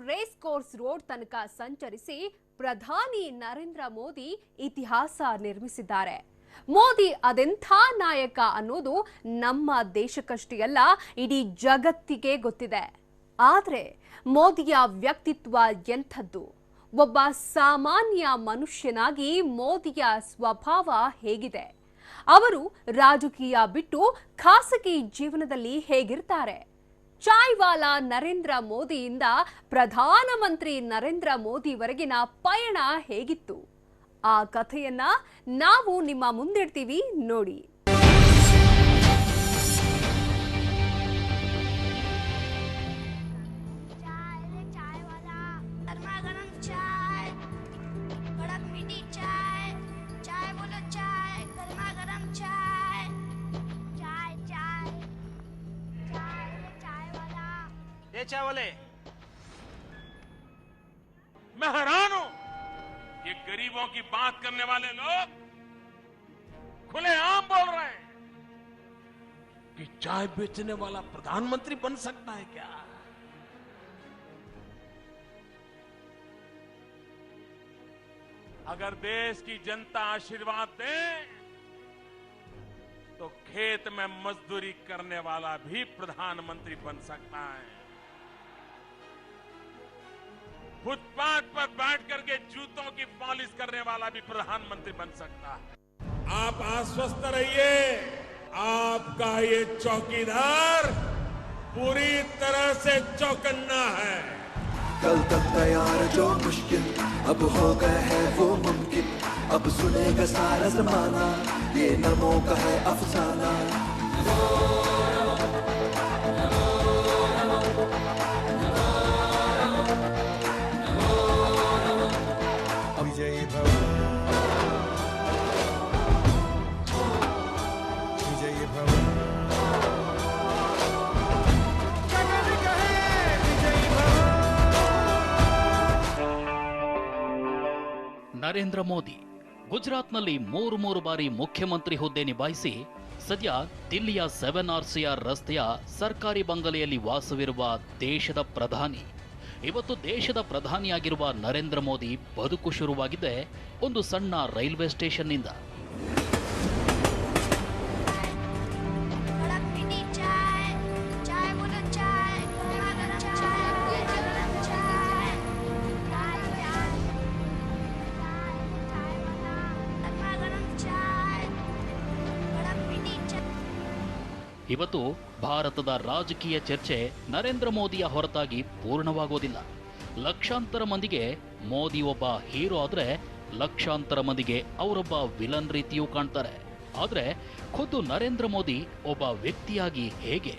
Race course road ತನಕ ಸಂಚರಿಸಿ ಪ್ರಧಾನಿ ನರೇಂದ್ರ ಮೋದಿ ಇತಿಹಾಸ ನಿರ್ಮಿಸಿದ್ದಾರೆ. ಮೋದಿ ಅದೆಂಥ ನಾಯಕ ಅನ್ನೋದು ನಮ್ಮ ದೇಶಕ್ಕಷ್ಟೇ ಅಲ್ಲ, ಇಡೀ ಜಗತ್ತಿಗೆ ಗೊತ್ತಿದೆ. ಆದರೆ ಮೋದಿಯ ವ್ಯಕ್ತಿತ್ವ ಎಂಥದ್ದು? ಒಬ್ಬ ಸಾಮಾನ್ಯ ಮನುಷ್ಯನಾಗಿ ಮೋದಿಯ ಸ್ವಭಾವ ಹೇಗಿದೆ? ಅವರು ರಾಜಕೀಯ ಬಿಟ್ಟು ಖಾಸಗಿ ಜೀವನದಲ್ಲಿ ಹೇಗಿರ್ತಾರೆ? ಚಾಯ್ವಾಲಾ ನರೇಂದ್ರ ಮೋದಿಯಿಂದ ಪ್ರಧಾನಮಂತ್ರಿ ನರೇಂದ್ರ ಮೋದಿವರೆಗಿನ ಪಯಣ ಹೇಗಿತ್ತು? ಆ ಕಥೆಯನ್ನ ನಾವು ನಿಮ್ಮ ಮುಂದಿಡ್ತೀವಿ, ನೋಡಿ. चाय वाले, मैं हैरान हूं, ये गरीबों की बात करने वाले लोग खुलेआम बोल रहे हैं कि चाय बेचने वाला प्रधानमंत्री बन सकता है क्या? अगर देश की जनता आशीर्वाद दे तो खेत में मजदूरी करने वाला भी प्रधानमंत्री बन सकता है। फुटपाथ पर बैठ करके जूतों की पॉलिश करने वाला भी प्रधानमंत्री बन सकता है। आप आश्वस्त रहिए, आपका ये चौकीदार पूरी तरह से चौकन्ना है। कल तक तैयार जो मुश्किल अब हो गए है वो मुमकिन, अब सुनेगा सारा जमाना ये नमो का है अफसाना। विजयी भव, विजयी भव, ನರೇಂದ್ರ ಮೋದಿ ಗುಜರಾತ್ನಲ್ಲಿ ಮೂರು ಬಾರಿ ಮುಖ್ಯಮಂತ್ರಿ ಹುದ್ದೆ ನಿಭಾಯಿಸಿ ಸದ್ಯ ದಿಲ್ಲಿಯ 7RCR ರಸ್ತೆಯ ಸರ್ಕಾರಿ ಬಂಗಲೆಯಲ್ಲಿ ವಾಸವಿರುವ ದೇಶದ ಪ್ರಧಾನಿ. ಇವತ್ತು ದೇಶದ ಪ್ರಧಾನಿಯಾಗಿರುವ ನರೇಂದ್ರ ಮೋದಿ ಬದುಕು ಶುರುವಾಗಿದೆ ಒಂದು ಸಣ್ಣ ರೈಲ್ವೆ ಸ್ಟೇಷನ್ನಿಂದ. ಇವತ್ತು ಭಾರತದ ರಾಜಕೀಯ ಚರ್ಚೆ ನರೇಂದ್ರ ಮೋದಿಯ ಹೊರತಾಗಿ ಪೂರ್ಣವಾಗೋದಿಲ್ಲ. ಲಕ್ಷಾಂತರ ಮಂದಿಗೆ ಮೋದಿ ಒಬ್ಬ ಹೀರೋ ಆದ್ರೆ, ಲಕ್ಷಾಂತರ ಮಂದಿಗೆ ಅವರೊಬ್ಬ ವಿಲನ್ ರೀತಿಯೂ ಕಾಣ್ತಾರೆ. ಆದ್ರೆ ಖುದ್ದು ನರೇಂದ್ರ ಮೋದಿ ಒಬ್ಬ ವ್ಯಕ್ತಿಯಾಗಿ ಹೇಗೆ?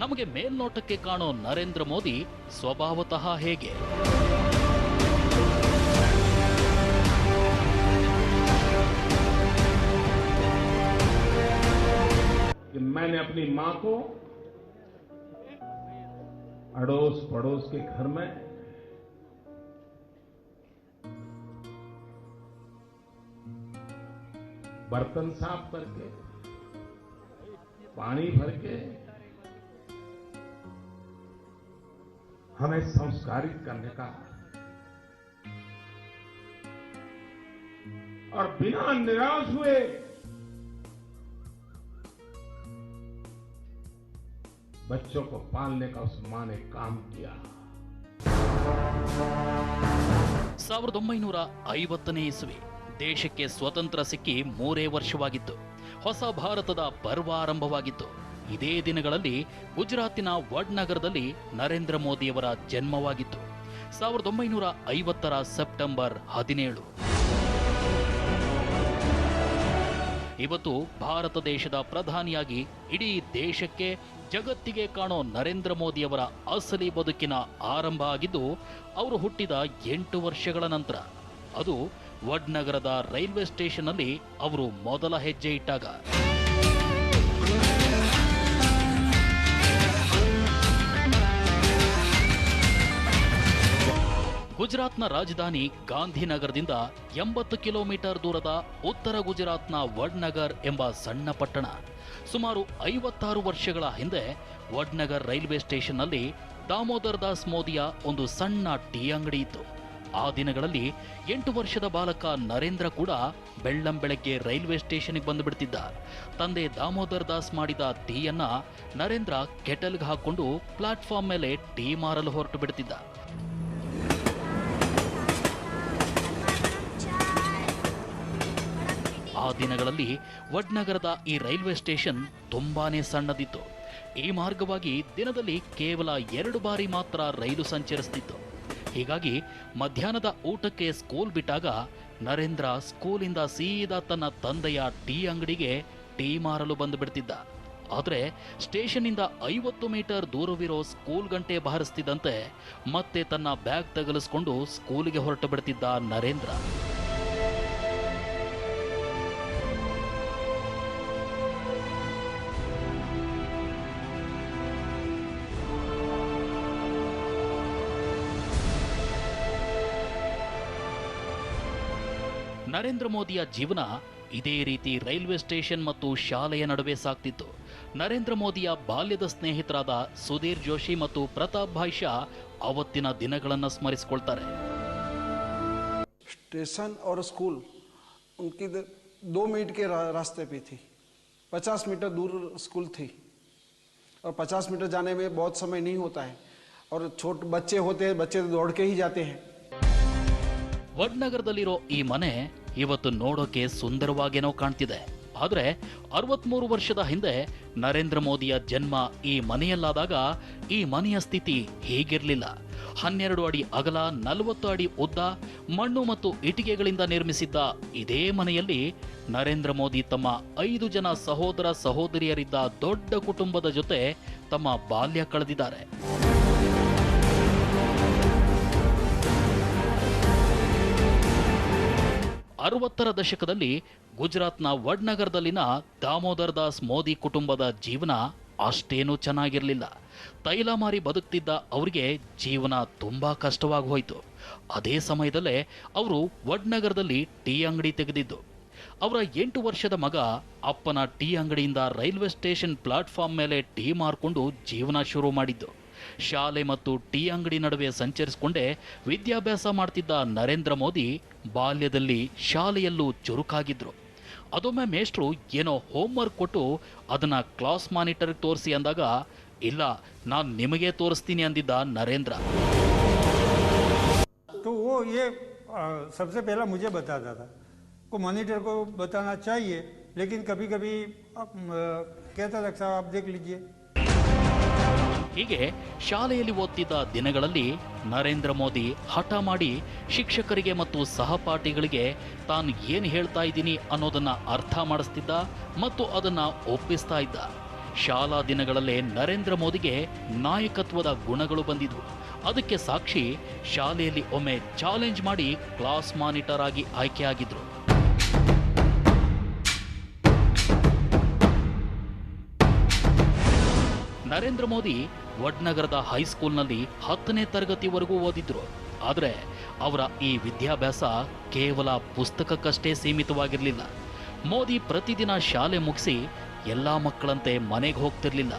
ನಮಗೆ ಮೇಲ್ನೋಟಕ್ಕೆ ಕಾಣೋ ನರೇಂದ್ರ ಮೋದಿ ಸ್ವಭಾವತಃ ಹೇಗೆ? मैंने अपनी मां को अड़ोस पड़ोस के घर में बर्तन साफ करके, पानी भर के हमें संस्कारित करने का और बिना निराश हुए बच्चों को पालने का उस मां ने काम किया। 1950ನೇ ಇಸ್ವಿ ದೇಶಕ್ಕೆ ಸ್ವತಂತ್ರ ಸಿಕ್ಕಿ 3 ವರ್ಷವಾಗಿತ್ತು. ಹೊಸ ಭಾರತದ ಪರ್ವ ಆರಂಭವಾಗಿತ್ತು. ಇದೇ ದಿನಗಳಲ್ಲಿ ಗುಜರಾತಿನ ವಡ್ನಗರದಲ್ಲಿ ನರೇಂದ್ರ ಮೋದಿಯವರ ಜನ್ಮವಾಗಿತ್ತು. 1950ರ ಸೆಪ್ಟೆಂಬರ್ 17. ಇವತ್ತು ಭಾರತ ದೇಶದ ಪ್ರಧಾನಿಯಾಗಿ ಇಡೀ ದೇಶಕ್ಕೆ ಜಗತ್ತಿಗೆ ಕಾಣೋ ನರೇಂದ್ರ ಮೋದಿಯವರ ಅಸಲಿ ಬದುಕಿನ ಆರಂಭ ಆಗಿದ್ದು ಅವರು ಹುಟ್ಟಿದ 8 ವರ್ಷಗಳ ನಂತರ. ಅದು ವಡ್ನಗರದ ರೈಲ್ವೆ ಸ್ಟೇಷನ್ನಲ್ಲಿ ಅವರು ಮೊದಲ ಹೆಜ್ಜೆ ಇಟ್ಟಾಗ. ಗುಜರಾತ್ನ ರಾಜಧಾನಿ ಗಾಂಧಿನಗರದಿಂದ 80 ಕಿಲೋಮೀಟರ್ ದೂರದ ಉತ್ತರ ಗುಜರಾತ್ನ ವಡ್ನಗರ್ ಎಂಬ ಸಣ್ಣ ಪಟ್ಟಣ. ಸುಮಾರು 56 ವರ್ಷಗಳ ಹಿಂದೆ ವಡ್ನಗರ್ ರೈಲ್ವೆ ಸ್ಟೇಷನ್ನಲ್ಲಿ ದಾಮೋದರ್ ದಾಸ್ ಮೋದಿಯ ಒಂದು ಸಣ್ಣ ಟೀ ಅಂಗಡಿ ಇತ್ತು. ಆ ದಿನಗಳಲ್ಲಿ 8 ವರ್ಷದ ಬಾಲಕ ನರೇಂದ್ರ ಕೂಡ ಬೆಳ್ಳಂಬೆಳಗ್ಗೆ ರೈಲ್ವೆ ಸ್ಟೇಷನ್ಗೆ ಬಂದು ಬಿಡ್ತಿದ್ದ. ತಂದೆ ದಾಮೋದರ್ ದಾಸ್ ಮಾಡಿದ ಟೀಯನ್ನ ನರೇಂದ್ರ ಕೆಟಲ್ಗೆ ಹಾಕೊಂಡು ಪ್ಲಾಟ್ಫಾರ್ಮ್ ಮೇಲೆ ಟೀ ಮಾರಲು ಹೊರಟು ಬಿಡ್ತಿದ್ದ. ಆ ದಿನಗಳಲ್ಲಿ ವಡ್ನಗರದ ಈ ರೈಲ್ವೆ ಸ್ಟೇಷನ್ ತುಂಬಾನೇ ಸಣ್ಣದಿತ್ತು. ಈ ಮಾರ್ಗವಾಗಿ ದಿನದಲ್ಲಿ ಕೇವಲ 2 ಬಾರಿ ಮಾತ್ರ ರೈಲು ಸಂಚರಿಸುತ್ತಿತ್ತು. ಹೀಗಾಗಿ ಮಧ್ಯಾಹ್ನದ ಊಟಕ್ಕೆ ಸ್ಕೂಲ್ ಬಿಟ್ಟಾಗ ನರೇಂದ್ರ ಸ್ಕೂಲಿಂದ ಸೀದಾ ತನ್ನ ತಂದೆಯ ಟೀ ಅಂಗಡಿಗೆ ಟೀ ಮಾರಲು ಬಂದು ಬಿಡ್ತಿದ್ದ. ಆದರೆ ಸ್ಟೇಷನ್ನಿಂದ 50 ಮೀಟರ್ ದೂರವಿರೋ ಸ್ಕೂಲ್ ಗಂಟೆ ಬಾರಿಸ್ತಿದ್ದಂತೆ ಮತ್ತೆ ತನ್ನ ಬ್ಯಾಗ್ ತಗಲಿಸ್ಕೊಂಡು ಸ್ಕೂಲಿಗೆ ಹೊರಟು ಬಿಡ್ತಿದ್ದ ನರೇಂದ್ರ. ನರೇಂದ್ರ ಮೋದಿಯ ಜೀವನ ಇದೇ ರೀತಿ ರೈಲ್ವೆ ಸ್ಟೇಷನ್ ಮತ್ತು ಶಾಲೆಯ ನಡುವೆ ಸಾಗ್ತಿತ್ತು. ನರೇಂದ್ರ ಮೋದಿಯ ಬಾಲ್ಯದ ಸ್ನೇಹಿತರಾದ ಸುಧೀರ್ ಜೋಶಿ ಮತ್ತು ಪ್ರತಾಪ್ ಭಾಯ್ ಶಾ ಅವತ್ತಿನ ದಿನಗಳನ್ನು ಸ್ಮರಿಸಿಕೊಳ್ತಾರೆ. स्टेशन और स्कूल उनकी 2 मिनट के रास्ते पे थी. 50 मीटर दूर स्कूल थी और 50 मीटर जाने में बहुत समय नहीं होता है और छोटे बच्चे होते हैं, बच्चे दौड़ के ही जाते हैं. ವಡ್ನಗರದಲ್ಲಿರೋ ಈ ಮನೆ ಇವತ್ತು ನೋಡೋಕೆ ಸುಂದರವಾಗೇನೋ ಕಾಣ್ತಿದೆ. ಆದರೆ 63 ವರ್ಷದ ಹಿಂದೆ ನರೇಂದ್ರ ಮೋದಿಯ ಜನ್ಮ ಈ ಮನೆಯಲ್ಲಾದಾಗ ಈ ಮನೆಯ ಸ್ಥಿತಿ ಹೀಗಿರಲಿಲ್ಲ. 12 ಅಡಿ ಅಗಲ, 40 ಅಡಿ ಉದ್ದ, ಮಣ್ಣು ಮತ್ತು ಇಟಿಗೆಗಳಿಂದ ನಿರ್ಮಿಸಿದ್ದ ಇದೇ ಮನೆಯಲ್ಲಿ ನರೇಂದ್ರ ಮೋದಿ ತಮ್ಮ 5 ಜನ ಸಹೋದರ ಸಹೋದರಿಯರಿದ್ದ ದೊಡ್ಡ ಕುಟುಂಬದ ಜೊತೆ ತಮ್ಮ ಬಾಲ್ಯ ಕಳೆದಿದ್ದಾರೆ. 60ರ ದಶಕದಲ್ಲಿ ಗುಜರಾತ್ನ ವಡ್ನಗರದಲ್ಲಿನ ದಾಮೋದರ್ ದಾಸ್ ಮೋದಿ ಕುಟುಂಬದ ಜೀವನ ಅಷ್ಟೇನೂ ಚೆನ್ನಾಗಿರಲಿಲ್ಲ. ತೈಲ ಮಾರಿ ಬದುಕ್ತಿದ್ದ ಅವರಿಗೆ ಜೀವನ ತುಂಬಾ ಕಷ್ಟವಾಗಿ ಹೋಯಿತು. ಅದೇ ಸಮಯದಲ್ಲೇ ಅವರು ವಡ್ನಗರದಲ್ಲಿ ಟೀ ಅಂಗಡಿ ತೆಗೆದಿದ್ದು. ಅವರ 8 ವರ್ಷದ ಮಗ ಅಪ್ಪನ ಟೀ ಅಂಗಡಿಯಿಂದ ರೈಲ್ವೆ ಸ್ಟೇಷನ್ ಪ್ಲಾಟ್ಫಾರ್ಮ್ ಮೇಲೆ ಟೀ ಮಾರ್ಕೊಂಡು ಜೀವನ ಶುರು ಮಾಡಿದ್ದು. ಶಾಲೆ ಮತ್ತು ಟೀ ಅಂಗಡಿ ನಡುವೆ ಸಂಚರಿಸಿಕೊಂಡೇ ವಿದ್ಯಾಭ್ಯಾಸ ಮಾಡ್ತಿದ್ದ ನರೇಂದ್ರ ಮೋದಿ ಬಾಲ್ಯದಲ್ಲಿ ಶಾಲೆಯಲ್ಲೂ ಚುರುಕಾಗಿದ್ರು. ಅದೊಮ್ಮೆ ಮೇಷ್ಟ್ರು ಏನೋ ಹೋಮ್ವರ್ಕ್ ಕೊಟ್ಟು ಅದನ್ನ ಕ್ಲಾಸ್ ಮಾನಿಟರ್ಗೆ ತೋರಿಸಿ ಅಂದಾಗ, ಇಲ್ಲ, ನಾನು ನಿಮಗೆ ತೋರಿಸ್ತೀನಿ ಅಂದಿದ್ದ ನರೇಂದ್ರ. तो वो ये सबसे पहला मुझे बताता था को मॉनिटर को बताना चाहिए, लेकिन कभी कभी कहता था साहब आप देख लीजिए. ಹೀಗೆ ಶಾಲೆಯಲ್ಲಿ ಓದ್ತಿದ್ದ ದಿನಗಳಲ್ಲಿ ನರೇಂದ್ರ ಮೋದಿ ಹಠ ಮಾಡಿ ಶಿಕ್ಷಕರಿಗೆ ಮತ್ತು ಸಹಪಾಠಿಗಳಿಗೆ ತಾನು ಏನು ಹೇಳ್ತಾ ಇದ್ದೀನಿ ಅನ್ನೋದನ್ನ ಅರ್ಥ ಮಾಡಿಸ್ತಿದ್ದ ಮತ್ತು ಅದನ್ನ ಒಪ್ಪಿಸ್ತಾ ಇದ್ದ. ಶಾಲಾ ದಿನಗಳಲ್ಲೇ ನರೇಂದ್ರ ಮೋದಿಗೆ ನಾಯಕತ್ವದ ಗುಣಗಳು ಬಂದಿದ್ವು. ಅದಕ್ಕೆ ಸಾಕ್ಷಿ ಶಾಲೆಯಲ್ಲಿ ಒಮ್ಮೆ ಚಾಲೆಂಜ್ ಮಾಡಿ ಕ್ಲಾಸ್ ಮಾನಿಟರ್ ಆಗಿ ಆಯ್ಕೆಯಾಗಿದ್ರು. ನರೇಂದ್ರ ಮೋದಿ ವಡ್ನಗರದ ಹೈಸ್ಕೂಲ್ನಲ್ಲಿ 10ನೇ ತರಗತಿವರೆಗೂ ಓದಿದ್ರು. ಆದರೆ ಅವರ ಈ ವಿದ್ಯಾಭ್ಯಾಸ ಕೇವಲ ಪುಸ್ತಕಕ್ಕಷ್ಟೇ ಸೀಮಿತವಾಗಿರಲಿಲ್ಲ. ಮೋದಿ ಪ್ರತಿದಿನ ಶಾಲೆ ಮುಗಿಸಿ ಎಲ್ಲಾ ಮಕ್ಕಳಂತೆ ಮನೆಗೆ ಹೋಗ್ತಿರ್ಲಿಲ್ಲ.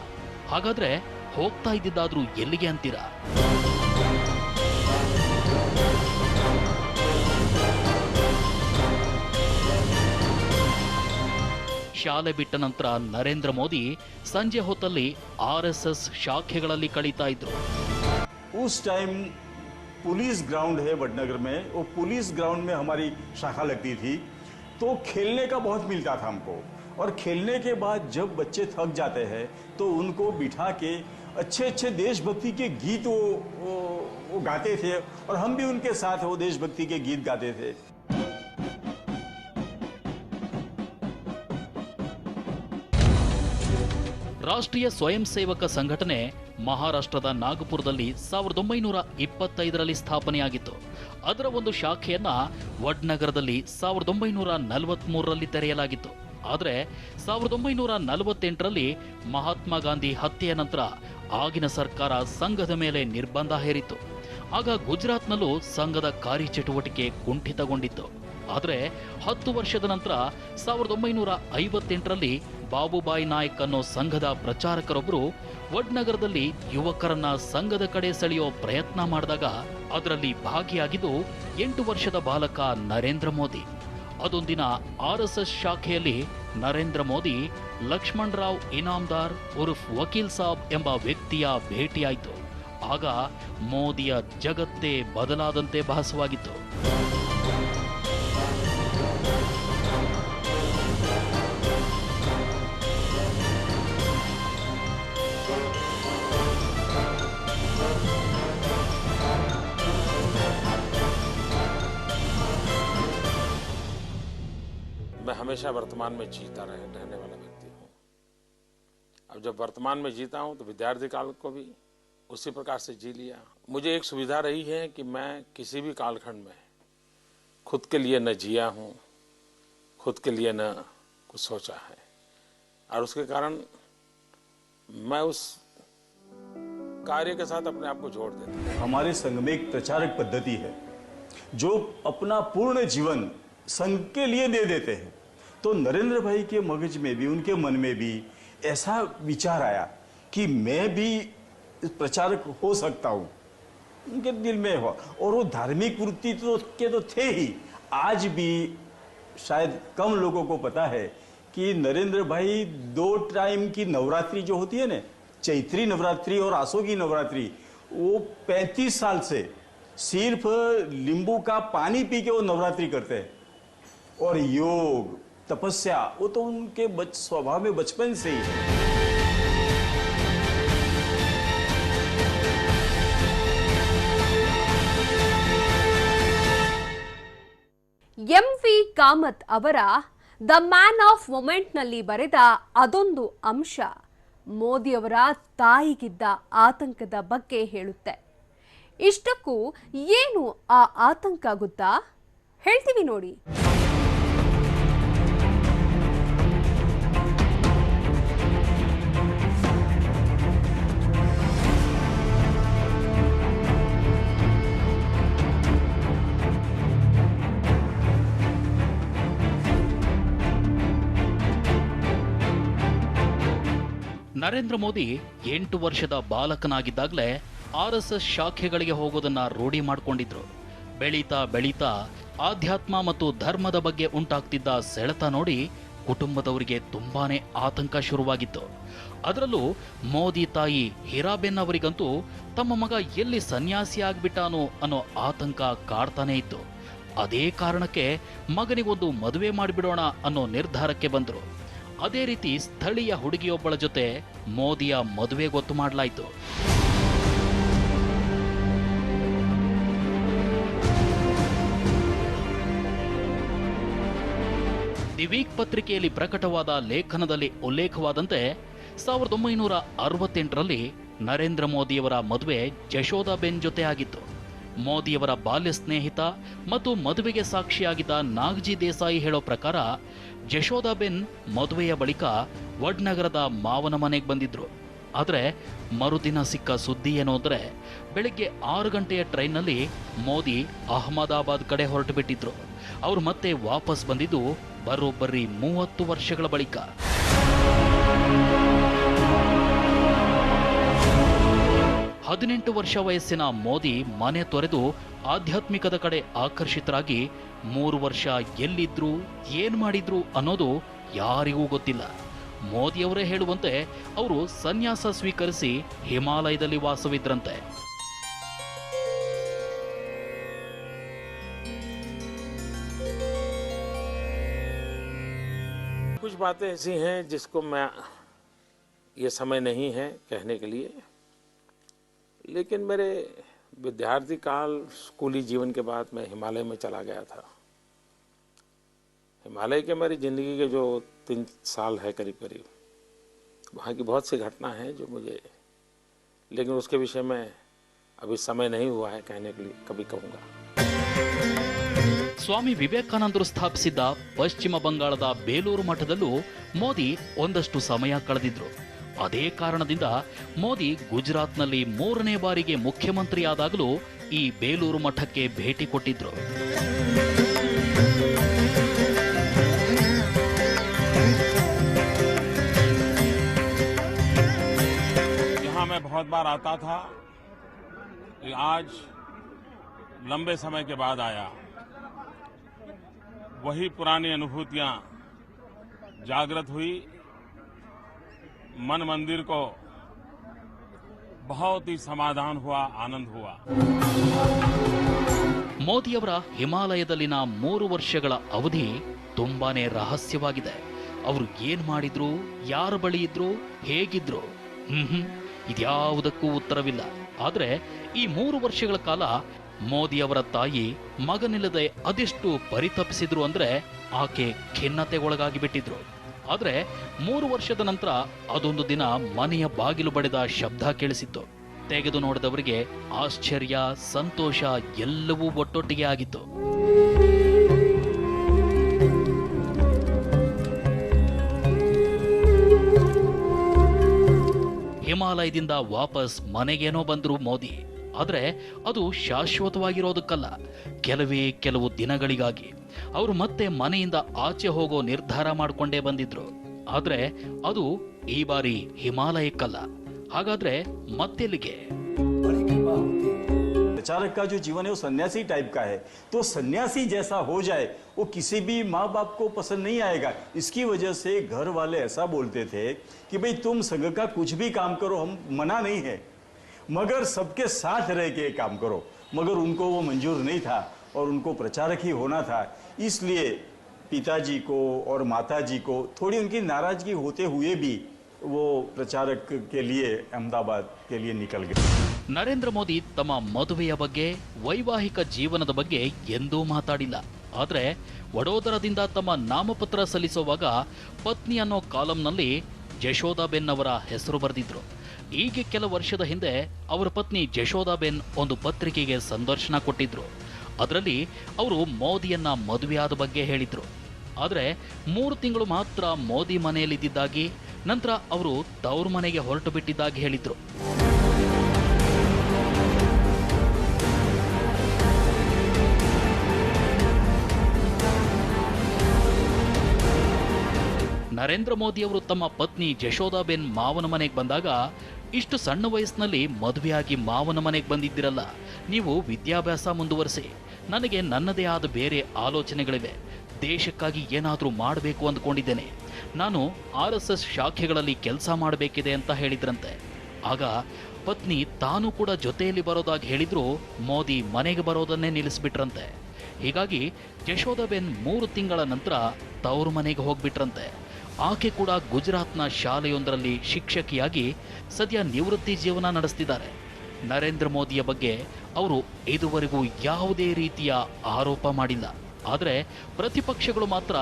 ಹಾಗಾದ್ರೆ ಹೋಗ್ತಾ ಇದ್ದಿದ್ದಾದ್ರೂ ಎಲ್ಲಿಗೆ ಅಂತೀರಾ? ಶಾಲೆ ಬಿಟ್ಟ ನಂತರ ನರೇಂದ್ರ ಮೋದಿ ಸಂಜೆ ಹೊತ್ತಲ್ಲಿ RSS ಶಾಖೆಗಳಲ್ಲಿ ಕಳೀತಾ ಇದ್ರು. उस टाइम पुलिस ग्राउंड है वडनगर में, वो पुलिस ग्राउंड में हमारी शाखा लगती थी, तो खेलने का बहुत मिलता था हमको. और खेलने के बाद जब बच्चे थक जाते हैं तो उनको बिठा के अच्छे अच्छे देशभक्ति के गीत वो गाते थे और हम भी उनके साथ वो देशभक्ति के गीत गाते थे. ರಾಷ್ಟ್ರೀಯ ಸ್ವಯಂ ಸೇವಕ ಸಂಘಟನೆ ಮಹಾರಾಷ್ಟ್ರದ ನಾಗಪುರದಲ್ಲಿ 1925ರಲ್ಲಿ ಸ್ಥಾಪನೆಯಾಗಿತ್ತು. ಅದರ ಒಂದು ಶಾಖೆಯನ್ನ ವಡ್ನಗರದಲ್ಲಿ 1943ರಲ್ಲಿ ತೆರೆಯಲಾಗಿತ್ತು. ಆದರೆ 1948ರಲ್ಲಿ ಮಹಾತ್ಮ ಗಾಂಧಿ ಹತ್ಯೆಯ ನಂತರ ಆಗಿನ ಸರ್ಕಾರ ಸಂಘದ ಮೇಲೆ ನಿರ್ಬಂಧ ಹೇರಿತು. ಆಗ ಗುಜರಾತ್ನಲ್ಲೂ ಸಂಘದ ಕಾರ್ಯಚಟುವಟಿಕೆ ಕುಂಠಿತಗೊಂಡಿತ್ತು. ಆದರೆ 10 ವರ್ಷದ ನಂತರ 1958ರಲ್ಲಿ ಬಾಬುಬಾಯಿ ನಾಯಕ್ ಅನ್ನೋ ಸಂಘದ ಪ್ರಚಾರಕರೊಬ್ಬರು ವಡ್ನಗರದಲ್ಲಿ ಯುವಕರನ್ನ ಸಂಘದ ಕಡೆ ಸೆಳೆಯೋ ಪ್ರಯತ್ನ ಮಾಡಿದಾಗ ಅದರಲ್ಲಿ ಭಾಗಿಯಾಗಿದ್ದು 8 ವರ್ಷದ ಬಾಲಕ ನರೇಂದ್ರ ಮೋದಿ. ಅದೊಂದಿನ RSS ಶಾಖೆಯಲ್ಲಿ ನರೇಂದ್ರ ಮೋದಿ ಲಕ್ಷ್ಮಣ್ ರಾವ್ ಇನಾಮ್ದಾರ್ ಉರ್ಫ್ ವಕೀಲ್ ಸಾಬ್ ಎಂಬ ವ್ಯಕ್ತಿಯ ಭೇಟಿಯಾಯಿತು. ಆಗ ಮೋದಿಯ ಜಗತ್ತೇ ಬದಲಾದಂತೆ ಭಾಸವಾಗಿತ್ತು. मैं हमेशा वर्तमान में जीता रहने वाला व्यक्ति हूँ। अब जब वर्तमान में जीता हूँ तो विद्यार्थी काल को भी उसी प्रकार से जी लिया। मुझे एक सुविधा रही है कि मैं किसी भी कालखंड में खुद के लिए न जिया हूँ, खुद के लिए न कुछ सोचा है, और उसके कारण मैं उस कार्य के साथ अपने आप को जोड़ देता हूँ। हमारे संघ में एक प्रचारक पद्धति है जो अपना पूर्ण जीवन संघ के लिए दे देते हैं। तो नरेंद्र भाई के मगज में भी, उनके मन में भी ऐसा विचार आया कि मैं भी प्रचारक हो सकता हूं। उनके दिल में हुआ, और वो धार्मिक वृत्ति तो थे ही। आज भी शायद कम लोगों को पता है कि नरेंद्र भाई 2 टाइम की नवरात्रि जो होती है ना, चैत्री नवरात्रि और आसो की नवरात्रि, वो 35 साल से सिर्फ नींबू का पानी पी के वो नवरात्रि करते हैं। और योग तपस्या वो तो उनके स्वभाव में बचपन से ही है। MV ಕಾಮತ್ ಅವರ ದ ಮ್ಯಾನ್ ಆಫ್ ಮೊಮೆಂಟ್ನಲ್ಲಿ ಬರೆದ ಅದೊಂದು ಅಂಶ ಮೋದಿಯವರ ತಾಯಿಗಿದ್ದ ಆತಂಕದ ಬಗ್ಗೆ ಹೇಳುತ್ತೆ. ಇಷ್ಟಕ್ಕೂ ಏನು ಆ ಆತಂಕ ಗೊತ್ತಾ? ಹೇಳ್ತೀವಿ ನೋಡಿ. ನರೇಂದ್ರ ಮೋದಿ 8 ವರ್ಷದ ಬಾಲಕನಾಗಿದ್ದಾಗಲೇ RSS ಶಾಖೆಗಳಿಗೆ ಹೋಗೋದನ್ನ ರೂಢಿ ಮಾಡಿಕೊಂಡಿದ್ರು. ಬೆಳೀತಾ ಬೆಳೀತಾ ಆಧ್ಯಾತ್ಮ ಮತ್ತು ಧರ್ಮದ ಬಗ್ಗೆ ಉಂಟಾಗ್ತಿದ್ದ ಸೆಳೆತ ನೋಡಿ ಕುಟುಂಬದವರಿಗೆ ತುಂಬಾನೇ ಆತಂಕ ಶುರುವಾಗಿತ್ತು. ಅದರಲ್ಲೂ ಮೋದಿ ತಾಯಿ ಹೀರಾಬೆನ್ ಅವರಿಗಂತೂ ತಮ್ಮ ಮಗ ಎಲ್ಲಿ ಸನ್ಯಾಸಿ ಆಗ್ಬಿಟ್ಟಾನೋ ಅನ್ನೋ ಆತಂಕ ಕಾಡ್ತಾನೇ ಇತ್ತು. ಅದೇ ಕಾರಣಕ್ಕೆ ಮಗನಿಗೊಂದು ಮದುವೆ ಮಾಡಿಬಿಡೋಣ ಅನ್ನೋ ನಿರ್ಧಾರಕ್ಕೆ ಬಂದರು. ಅದೇ ರೀತಿ ಸ್ಥಳೀಯ ಹುಡುಗಿಯೊಬ್ಬಳ ಜೊತೆ ಮೋದಿಯ ಮದುವೆ ಗೊತ್ತು ಮಾಡಲಾಯಿತು. ದಿ ವೀಕ್ ಪತ್ರಿಕೆಯಲ್ಲಿ ಪ್ರಕಟವಾದ ಲೇಖನದಲ್ಲಿ ಉಲ್ಲೇಖವಾದಂತೆ 1968ರಲ್ಲಿ ನರೇಂದ್ರ ಮೋದಿಯವರ ಮದುವೆ ಜಶೋದಾಬೆನ್ ಜೊತೆ ಆಗಿತ್ತು. ಮೋದಿಯವರ ಬಾಲ್ಯ ಸ್ನೇಹಿತ ಮತ್ತು ಮದುವೆಗೆ ಸಾಕ್ಷಿಯಾಗಿದ್ದ ನಾಗ್ಜಿ ದೇಸಾಯಿ ಹೇಳೋ ಪ್ರಕಾರ ಜಶೋದಾಬೆನ್ ಮದುವೆಯ ಬಳಿಕ ವಡ್ನಗರದ ಮಾವನ ಮನೆಗೆ ಬಂದಿದ್ರು. ಆದರೆ ಮರುದಿನ ಸಿಕ್ಕ ಸುದ್ದಿ ಏನು ಅಂದರೆ, ಬೆಳಿಗ್ಗೆ 6 ಗಂಟೆಯ ಟ್ರೈನ್ನಲ್ಲಿ ಮೋದಿ ಅಹಮದಾಬಾದ್ ಕಡೆ ಹೊರಟು ಬಿಟ್ಟಿದ್ರು. ಅವರು ಮತ್ತೆ ವಾಪಸ್ ಬಂದಿದ್ದು ಬರೋಬ್ಬರಿ 30 ವರ್ಷಗಳ ಬಳಿಕ. ಹದಿನೆಂಟು ವರ್ಷ ವಯಸ್ಸಿನ ಮೋದಿ ಮನೆ ತೊರೆದು ಆಧ್ಯಾತ್ಮಿಕದ ಕಡೆ ಆಕರ್ಷಿತರಾಗಿ 3 ವರ್ಷ ಎಲ್ಲಿದ್ರು, ಏನ್ ಮಾಡಿದ್ರು ಅನ್ನೋದು ಯಾರಿಗೂ ಗೊತ್ತಿಲ್ಲ. ಮೋದಿಯವರೇ ಹೇಳುವಂತೆ ಅವರು ಸನ್ಯಾಸ ಸ್ವೀಕರಿಸಿ ಹಿಮಾಲಯದಲ್ಲಿ ವಾಸವಿದ್ರಂತೆ. कुछ बातें ऐसी हैं जिसको मैं, ये समय नहीं है कहने के लिए, लेकिन मेरे विद्यार्थी काल, स्कूली जीवन के बाद मैं हिमालय में चला गया था। हिमालय के मेरी ज़िंदगी के जो 3 साल है करीब करीब, वहाँ की बहुत सी घटना है जो मुझे, लेकिन उसके विषय में अभी समय नहीं हुआ है कहने के लिए, कभी कहूँगा। ಸ್ವಾಮಿ ವಿವೇಕಾನಂದರು ಸ್ಥಾಪಿಸಿದ್ದ ಪಶ್ಚಿಮ ಬಂಗಾಳದ ಬೇಲೂರು ಮಠದಲ್ಲೂ ಮೋದಿ ಒಂದಷ್ಟು ಸಮಯ ಕಳೆದಿದ್ರು. ಅದೇ ಕಾರಣದಿಂದ ಮೋದಿ ಗುಜರಾತ್ನಲ್ಲಿ 3ನೇ ಬಾರಿಗೆ ಮುಖ್ಯಮಂತ್ರಿಯಾದಾಗಲೂ ಈ ಬೇಲೂರು ಮಠಕ್ಕೆ ಭೇಟಿ ಕೊಟ್ಟಿದ್ರು. बहुत बार आता था, आज लंबे समय के बाद आया। वही पुरानी अनुभूतियां जागृत हुई। मन मंदिर को बहुत ही समाधान हुआ, आनंद हुआ। ಮೋದಿಯವರ ಹಿಮಾಲಯದಲ್ಲಿನ 3 ವರ್ಷಗಳ ಅವಧಿ ತುಂಬಾನೇ ರಹಸ್ಯವಾಗಿದೆ. ಅವರು ಏನ್ ಮಾಡಿದ್ರು, ಯಾರ ಬಳಿ ಇದ್ರು, ಹೇಗಿದ್ರು, ಇದ್ಯಾವುದಕ್ಕೂ ಉತ್ತರವಿಲ್ಲ. ಆದ್ರೆ ಈ 3 ವರ್ಷಗಳ ಕಾಲ ಮೋದಿಯವರ ತಾಯಿ ಮಗನಿಲ್ಲದೆ ಅದೆಷ್ಟು ಪರಿತಪಿಸಿದ್ರು ಅಂದ್ರೆ ಆಕೆ ಖಿನ್ನತೆಗೊಳಗಾಗಿ ಬಿಟ್ಟಿದ್ರು. ಆದ್ರೆ 3 ವರ್ಷದ ನಂತರ ಅದೊಂದು ದಿನ ಮನೆಯ ಬಾಗಿಲು ಬಡಿದ ಶಬ್ದ ಕೇಳಿಸಿತ್ತು. ತೆಗೆದು ನೋಡಿದವರಿಗೆ ಆಶ್ಚರ್ಯ, ಸಂತೋಷ ಎಲ್ಲವೂ ಒಟ್ಟೊಟ್ಟಿಗೆ ಆಗಿತ್ತು. ಹಿಮಾಲಯದಿಂದ ವಾಪಸ್ ಮನೆಗೇನೋ ಬಂದ್ರು ಮೋದಿ. ಆದ್ರೆ ಅದು ಶಾಶ್ವತವಾಗಿರೋದಕ್ಕಲ್ಲ, ಕೆಲವು ದಿನಗಳಿಗಾಗಿ. ಅವರು ಮತ್ತೆ ಮನೆಯಿಂದ ಆಚೆ ಹೋಗೋ ನಿರ್ಧಾರ ಮಾಡಿಕೊಂಡೇ ಬಂದಿದ್ರು. ಆದ್ರೆ ಅದು ಈ ಬಾರಿ ಹಿಮಾಲಯಕ್ಕಲ್ಲ. ಹಾಗಾದ್ರೆ ಮತ್ತೆಲ್ಲಿಗೆ? प्रचारक का जो जीवन है वो सन्यासी टाइप का है, तो सन्यासी जैसा हो जाए वो किसी भी माँ बाप को पसंद नहीं आएगा। इसकी वजह से घर वाले ऐसा बोलते थे कि भाई तुम संघ का कुछ भी काम करो, हम मना नहीं है, मगर सबके साथ रह के काम करो। मगर उनको वो मंजूर नहीं था और उनको प्रचारक ही होना था। इसलिए पिताजी को और माताजी को थोड़ी उनकी नाराजगी होते हुए भी वो प्रचारक के लिए अहमदाबाद के लिए निकल गए। ನರೇಂದ್ರ ಮೋದಿ ತಮ್ಮ ಮದುವೆಯ ಬಗ್ಗೆ, ವೈವಾಹಿಕ ಜೀವನದ ಬಗ್ಗೆ ಎಂದೂ ಮಾತಾಡಿಲ್ಲ. ಆದರೆ ವಡೋದರದಿಂದ ತಮ್ಮ ನಾಮಪತ್ರ ಸಲ್ಲಿಸುವಾಗ ಪತ್ನಿ ಅನ್ನೋ ಕಾಲಂನಲ್ಲಿ ಜಶೋದಾಬೆನ್ ಅವರ ಹೆಸರು ಬರೆದಿದ್ರು. ಈಗ ಕೆಲ ವರ್ಷದ ಹಿಂದೆ ಅವರ ಪತ್ನಿ ಜಶೋದಾಬೆನ್ ಒಂದು ಪತ್ರಿಕೆಗೆ ಸಂದರ್ಶನ ಕೊಟ್ಟಿದ್ರು. ಅದರಲ್ಲಿ ಅವರು ಮೋದಿಯನ್ನ ಮದುವೆಯಾದ ಬಗ್ಗೆ ಹೇಳಿದ್ರು. ಆದರೆ 3 ತಿಂಗಳು ಮಾತ್ರ ಮೋದಿ ಮನೆಯಲ್ಲಿದ್ದಾಗಿ, ನಂತರ ಅವರು ತವರು ಮನೆಗೆ ಹೊರಟು ಬಿಟ್ಟಿದ್ದಾಗಿ ಹೇಳಿದ್ರು. ನರೇಂದ್ರ ಮೋದಿ ಅವರು ತಮ್ಮ ಪತ್ನಿ ಜಶೋದಾಬೆನ್ ಮಾವನ ಮನೆಗೆ ಬಂದಾಗ, ಇಷ್ಟು ಸಣ್ಣ ವಯಸ್ಸಿನಲ್ಲಿ ಮದುವೆಯಾಗಿ ಮಾವನ ಮನೆಗೆ ಬಂದಿದ್ದಿರಲ್ಲ, ನೀವು ವಿದ್ಯಾಭ್ಯಾಸ ಮುಂದುವರಿಸಿ, ನನಗೆ ನನ್ನದೇ ಆದ ಬೇರೆ ಆಲೋಚನೆಗಳಿವೆ, ದೇಶಕ್ಕಾಗಿ ಏನಾದರೂ ಮಾಡಬೇಕು ಅಂದ್ಕೊಂಡಿದ್ದೇನೆ, ನಾನು RSS ಶಾಖೆಗಳಲ್ಲಿ ಕೆಲಸ ಮಾಡಬೇಕಿದೆ ಅಂತ ಹೇಳಿದ್ರಂತೆ. ಆಗ ಪತ್ನಿ ತಾನು ಕೂಡ ಜೊತೆಯಲ್ಲಿ ಬರೋದಾಗಿ ಹೇಳಿದ್ರು, ಮೋದಿ ಮನೆಗೆ ಬರೋದನ್ನೇ ನಿಲ್ಲಿಸ್ಬಿಟ್ರಂತೆ. ಹೀಗಾಗಿ ಜಶೋದಾಬೆನ್ 3 ತಿಂಗಳ ನಂತರ ತವರು ಮನೆಗೆ ಹೋಗ್ಬಿಟ್ರಂತೆ. ಆಕೆ ಕೂಡ ಗುಜರಾತ್ನ ಶಾಲೆಯೊಂದರಲ್ಲಿ ಶಿಕ್ಷಕಿಯಾಗಿ ಸದ್ಯ ನಿವೃತ್ತಿ ಜೀವನ ನಡೆಸ್ತಿದ್ದಾರೆ. ನರೇಂದ್ರ ಮೋದಿಯ ಬಗ್ಗೆ ಅವರು ಇದುವರೆಗೂ ಯಾವುದೇ ರೀತಿಯ ಆರೋಪ ಮಾಡಿಲ್ಲ. ಆದರೆ ಪ್ರತಿಪಕ್ಷಗಳು ಮಾತ್ರ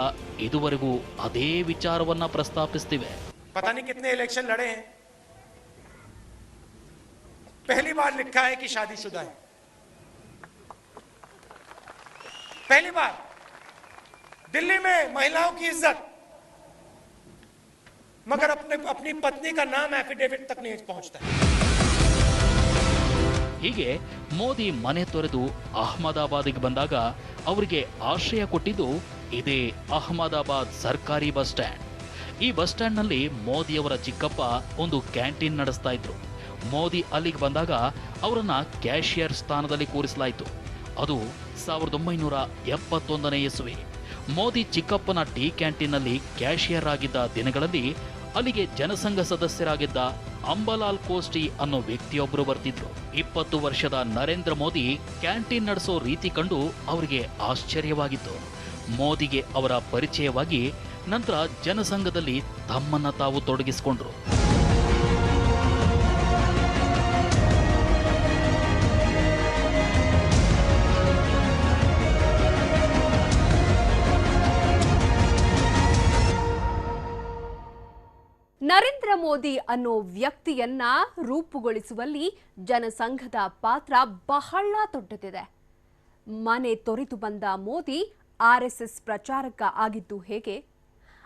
ಇದುವರೆಗೂ ಅದೇ ವಿಚಾರವನ್ನ ಪ್ರಸ್ತಾಪಿಸ್ತಿವೆ. पता नहीं कितने इलेक्शन लड़े हैं, पहली बार लिखा है कि शादीशुदा है, पहली बार दिल्ली में महिलाओं की इज्जत, मगर अपनी पत्नी का नाम एफिडेविट तक नहीं पहुंचता है। ಹೀಗೆ ಮೋದಿ ಮನೆ ತೊರೆದು ಅಹಮದಾಬಾದ್ಗೆ ಬಂದಾಗ ಅವರಿಗೆ ಆಶ್ರಯ ಕೊಟ್ಟಿದ್ದು ಇದೇ ಅಹಮದಾಬಾದ್ ಸರ್ಕಾರಿ ಬಸ್ ಸ್ಟ್ಯಾಂಡ್. ಈ ಬಸ್ ಸ್ಟ್ಯಾಂಡ್ನಲ್ಲಿ ಮೋದಿಯವರ ಚಿಕ್ಕಪ್ಪ ಒಂದು ಕ್ಯಾಂಟೀನ್ ನಡೆಸ್ತಾ ಇದ್ರು. ಮೋದಿ ಅಲ್ಲಿಗೆ ಬಂದಾಗ ಅವರನ್ನ ಕ್ಯಾಶಿಯರ್ ಸ್ಥಾನದಲ್ಲಿ ಕೂರಿಸಲಾಯಿತು. ಅದು 1971ನೇ ಇಸವಿ. ಮೋದಿ ಚಿಕ್ಕಪ್ಪನ ಟೀ ಕ್ಯಾಂಟೀನ್ನಲ್ಲಿ ಕ್ಯಾಶಿಯರ್ ಆಗಿದ್ದ ದಿನಗಳಲ್ಲಿ ಅಲ್ಲಿಗೆ ಜನಸಂಘ ಸದಸ್ಯರಾಗಿದ್ದ ಅಂಬಲಾಲ್ ಕೋಸ್ಟಿ ಅನ್ನೋ ವ್ಯಕ್ತಿಯೊಬ್ಬರು ಬರ್ತಿದ್ರು. 20 ವರ್ಷದ ನರೇಂದ್ರ ಮೋದಿ ಕ್ಯಾಂಟೀನ್ ನಡೆಸೋ ರೀತಿ ಕಂಡು ಅವರಿಗೆ ಆಶ್ಚರ್ಯವಾಗಿತ್ತು. ಮೋದಿಗೆ ಅವರ ಪರಿಚಯವಾಗಿ ನಂತರ ಜನಸಂಘದಲ್ಲಿ ತಮ್ಮನ್ನ ತಾವು ತೊಡಗಿಸಿಕೊಂಡ್ರು. ನರೇಂದ್ರ ಮೋದಿ ಅನ್ನೋ ವ್ಯಕ್ತಿಯನ್ನ ರೂಪುಗೊಳಿಸುವಲ್ಲಿ ಜನಸಂಘದ ಪಾತ್ರ ಬಹಳ ದೊಡ್ಡದಿದೆ. ಮನೆ ತೊರೆದು ಬಂದ ಮೋದಿ RSS ಪ್ರಚಾರಕ ಆಗಿದ್ದು ಹೇಗೆ,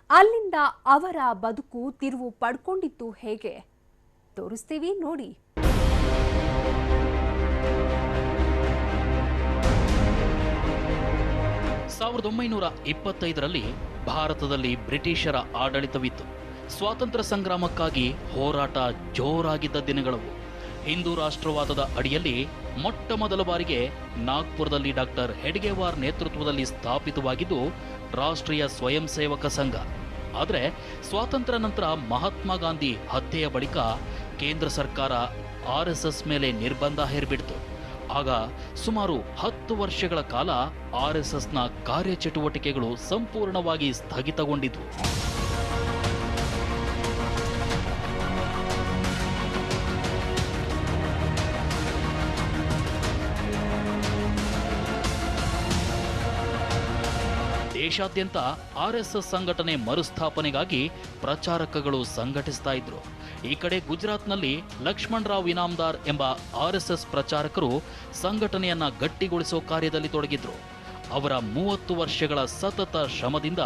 ಅಲ್ಲಿಂದ ಅವರ ಬದುಕು ತಿರುವು ಪಡ್ಕೊಂಡಿದ್ದು ಹೇಗೆ ತೋರಿಸ್ತೀವಿ ನೋಡಿ. ಸಾವಿರದ 1925ರಲ್ಲಿ ಭಾರತದಲ್ಲಿ ಬ್ರಿಟಿಷರ ಆಡಳಿತವಿತ್ತು. ಸ್ವಾತಂತ್ರ್ಯ ಸಂಗ್ರಾಮಕ್ಕಾಗಿ ಹೋರಾಟ ಜೋರಾಗಿದ್ದ ದಿನಗಳವು. ಹಿಂದೂ ರಾಷ್ಟ್ರವಾದದ ಅಡಿಯಲ್ಲಿ ಮೊಟ್ಟ ಮೊದಲ ಬಾರಿಗೆ ನಾಗ್ಪುರದಲ್ಲಿ ಡಾಕ್ಟರ್ ಹೆಡ್ಗೇವಾರ್ ನೇತೃತ್ವದಲ್ಲಿ ಸ್ಥಾಪಿತವಾಗಿದ್ದು ರಾಷ್ಟ್ರೀಯ ಸ್ವಯಂ ಸೇವಕ ಸಂಘ. ಆದರೆ ಸ್ವಾತಂತ್ರ್ಯ ನಂತರ ಮಹಾತ್ಮ ಗಾಂಧಿ ಹತ್ಯೆಯ ಬಳಿಕ ಕೇಂದ್ರ ಸರ್ಕಾರ RSS ಮೇಲೆ ನಿರ್ಬಂಧ ಹೇರಿಬಿಡ್ತು. ಆಗ ಸುಮಾರು 10 ವರ್ಷಗಳ ಕಾಲ RSSನ ಕಾರ್ಯಚಟುವಟಿಕೆಗಳು ಸಂಪೂರ್ಣವಾಗಿ ಸ್ಥಗಿತಗೊಂಡಿದ್ವು. ದೇಶಾದ್ಯಂತ RSS ಸಂಘಟನೆ ಮರುಸ್ಥಾಪನೆಗಾಗಿ ಪ್ರಚಾರಕಗಳು ಸಂಘಟಿಸ್ತಾ ಇದ್ರು. ಈ ಕಡೆ ಗುಜರಾತ್ನಲ್ಲಿ ಲಕ್ಷ್ಮಣ್ ರಾವ್ ಇನಾಮ್ದಾರ್ ಎಂಬ RSS ಪ್ರಚಾರಕರು ಸಂಘಟನೆಯನ್ನ ಗಟ್ಟಿಗೊಳಿಸೋ ಕಾರ್ಯದಲ್ಲಿ ತೊಡಗಿದ್ರು. ಅವರ 30 ವರ್ಷಗಳ ಸತತ ಶ್ರಮದಿಂದ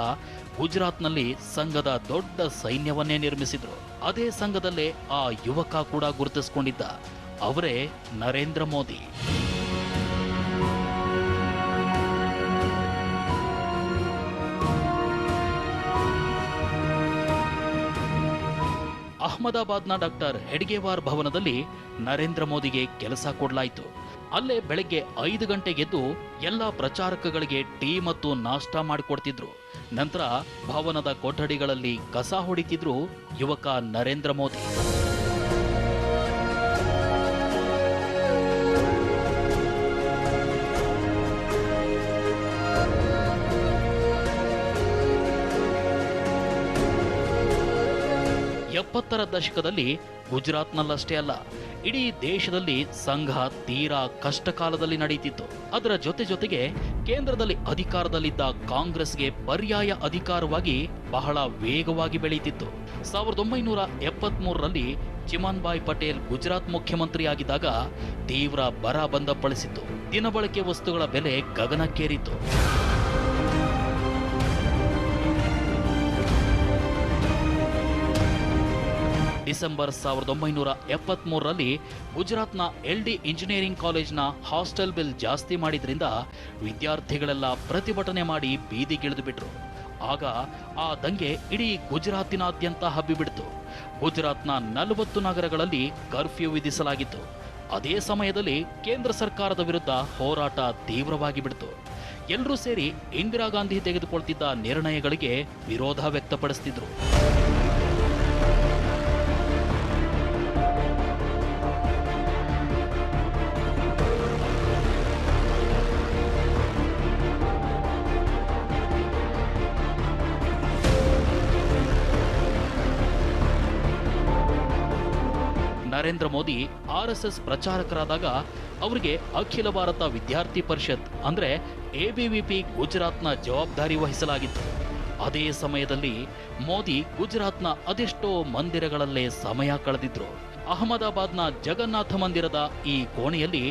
ಗುಜರಾತ್ನಲ್ಲಿ ಸಂಘದ ದೊಡ್ಡ ಸೈನ್ಯವನ್ನೇ ನಿರ್ಮಿಸಿದ್ರು. ಅದೇ ಸಂಘದಲ್ಲೇ ಆ ಯುವಕ ಕೂಡ ಗುರುತಿಸಿಕೊಂಡಿದ್ದ. ಅವರೇ ನರೇಂದ್ರ ಮೋದಿ. ಅಹಮದಾಬಾದ್ನ ಡಾಕ್ಟರ್ ಹೆಡ್ಗೇವಾರ್ ಭವನದಲ್ಲಿ ನರೇಂದ್ರ ಮೋದಿಗೆ ಕೆಲಸ ಕೊಡಲಾಯಿತು. ಅಲ್ಲೇ ಬೆಳಗ್ಗೆ 5 ಗಂಟೆಗೆದ್ದು ಎಲ್ಲ ಪ್ರಚಾರಕಗಳಿಗೆ ಟೀ ಮತ್ತು ನಾಷ್ಟಾ ಮಾಡಿಕೊಡ್ತಿದ್ರು. ನಂತರ ಭವನದ ಕೊಠಡಿಗಳಲ್ಲಿ ಕಸ ಹೊಡಿತಿದ್ರು ಯುವಕ ನರೇಂದ್ರ ಮೋದಿ. ಎಪ್ಪತ್ತರ ದಶಕದಲ್ಲಿ ಗುಜರಾತ್ನಲ್ಲಷ್ಟೇ ಅಲ್ಲ, ಇಡೀ ದೇಶದಲ್ಲಿ ಸಂಘ ತೀರಾ ಕಷ್ಟಕಾಲದಲ್ಲಿ ನಡೆಯುತ್ತಿತ್ತು. ಅದರ ಜೊತೆಗೆ ಕೇಂದ್ರದಲ್ಲಿ ಅಧಿಕಾರದಲ್ಲಿದ್ದ ಕಾಂಗ್ರೆಸ್ಗೆ ಪರ್ಯಾಯ ಅಧಿಕಾರವಾಗಿ ಬಹಳ ವೇಗವಾಗಿ ಬೆಳೆಯುತ್ತಿತ್ತು. 1973ರಲ್ಲಿ ಚಿಮನ್ಭಾಯ್ ಪಟೇಲ್ ಗುಜರಾತ್ ಮುಖ್ಯಮಂತ್ರಿಯಾಗಿದ್ದಾಗ ತೀವ್ರ ಬರ ಬಂದಪ್ಪಳಿಸಿತ್ತು. ದಿನಬಳಕೆ ವಸ್ತುಗಳ ಬೆಲೆ ಗಗನಕ್ಕೇರಿತ್ತು. ಡಿಸೆಂಬರ್ 1973ರಲ್ಲಿ ಗುಜರಾತ್ನ LD ಇಂಜಿನಿಯರಿಂಗ್ ಕಾಲೇಜ್ನ ಹಾಸ್ಟೆಲ್ ಬಿಲ್ ಜಾಸ್ತಿ ಮಾಡಿದ್ರಿಂದ ವಿದ್ಯಾರ್ಥಿಗಳೆಲ್ಲ ಪ್ರತಿಭಟನೆ ಮಾಡಿ ಬೀದಿಗಿಳಿದು ಬಿಟ್ರು. ಆಗ ಆ ದಂಗೆ ಇಡೀ ಗುಜರಾತಿನಾದ್ಯಂತ ಹಬ್ಬಿಬಿಡ್ತು. ಗುಜರಾತ್ನ 40 ನಗರಗಳಲ್ಲಿ ಕರ್ಫ್ಯೂ ವಿಧಿಸಲಾಗಿತ್ತು. ಅದೇ ಸಮಯದಲ್ಲಿ ಕೇಂದ್ರ ಸರ್ಕಾರದ ವಿರುದ್ಧ ಹೋರಾಟ ತೀವ್ರವಾಗಿ ಬಿಡ್ತು. ಎಲ್ಲರೂ ಸೇರಿ ಇಂದಿರಾ ಗಾಂಧಿ ತೆಗೆದುಕೊಳ್ತಿದ್ದ ನಿರ್ಣಯಗಳಿಗೆ ವಿರೋಧ ವ್ಯಕ್ತಪಡಿಸ್ತಿದ್ರು. ನರೇಂದ್ರ ಮೋದಿ RSS ಪ್ರಚಾರಕರಾದಾಗ ಅವರಿಗೆ ಅಖಿಲ ಭಾರತ ವಿದ್ಯಾರ್ಥಿ ಪರಿಷತ್ ಅಂದ್ರೆ ABVP ಗುಜರಾತ್ನ ಜವಾಬ್ದಾರಿ ವಹಿಸಲಾಗಿತ್ತು. ಅದೇ ಸಮಯದಲ್ಲಿ ಮೋದಿ ಗುಜರಾತ್ನ ಅದೆಷ್ಟೋ ಮಂದಿರಗಳಲ್ಲೇ ಸಮಯ ಕಳೆದಿದ್ರು. ಅಹಮದಾಬಾದ್ನ ಜಗನ್ನಾಥ ಮಂದಿರದ ಈ ಕೋಣೆಯಲ್ಲಿ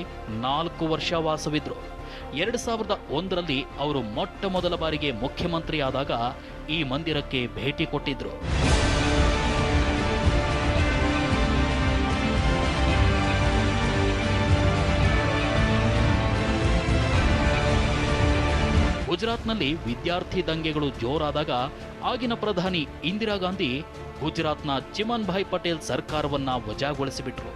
4 ವರ್ಷ ವಾಸವಿದ್ರು. 2001ರಲ್ಲಿ ಅವರು ಮೊಟ್ಟ ಮೊದಲ ಬಾರಿಗೆ ಮುಖ್ಯಮಂತ್ರಿ ಆದಾಗ ಈ ಮಂದಿರಕ್ಕೆ ಭೇಟಿ ಕೊಟ್ಟಿದ್ರು. ಗುಜರಾತ್ನಲ್ಲಿ ವಿದ್ಯಾರ್ಥಿ ದಂಗೆಗಳು ಜೋರಾದಾಗ ಆಗಿನ ಪ್ರಧಾನಿ ಇಂದಿರಾ ಗಾಂಧಿ ಗುಜರಾತ್ನ ಚಿಮನ್ಭಾಯ್ ಪಟೇಲ್ ಸರ್ಕಾರವನ್ನ ವಜಾಗೊಳಿಸಿಬಿಟ್ರು.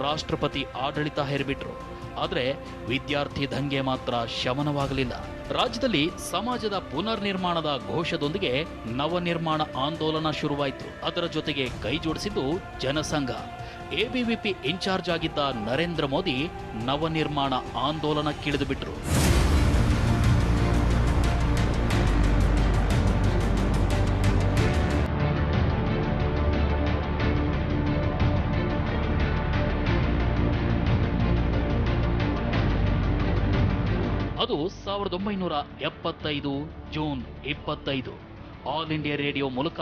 ರಾಷ್ಟ್ರಪತಿ ಆಡಳಿತ ಹೇರಿಬಿಟ್ರು. ಆದರೆ ವಿದ್ಯಾರ್ಥಿ ದಂಗೆ ಮಾತ್ರ ಶಮನವಾಗಲಿಲ್ಲ. ರಾಜ್ಯದಲ್ಲಿ ಸಮಾಜದ ಪುನರ್ ನಿರ್ಮಾಣದ ಘೋಷದೊಂದಿಗೆ ನವನಿರ್ಮಾಣ ಆಂದೋಲನ ಶುರುವಾಯಿತು. ಅದರ ಜೊತೆಗೆ ಕೈ ಜೋಡಿಸಿದ್ದು ಜನಸಂಘ. ABVP ಇನ್ಚಾರ್ಜ್ ಆಗಿದ್ದ ನರೇಂದ್ರ ಮೋದಿ ನವನಿರ್ಮಾಣ ಆಂದೋಲನಕ್ಕಿಳಿದು ಬಿಟ್ರು. ಅದು 1975 ಜೂನ್ 25 ಆಲ್ ಇಂಡಿಯಾ ರೇಡಿಯೋ ಮೂಲಕ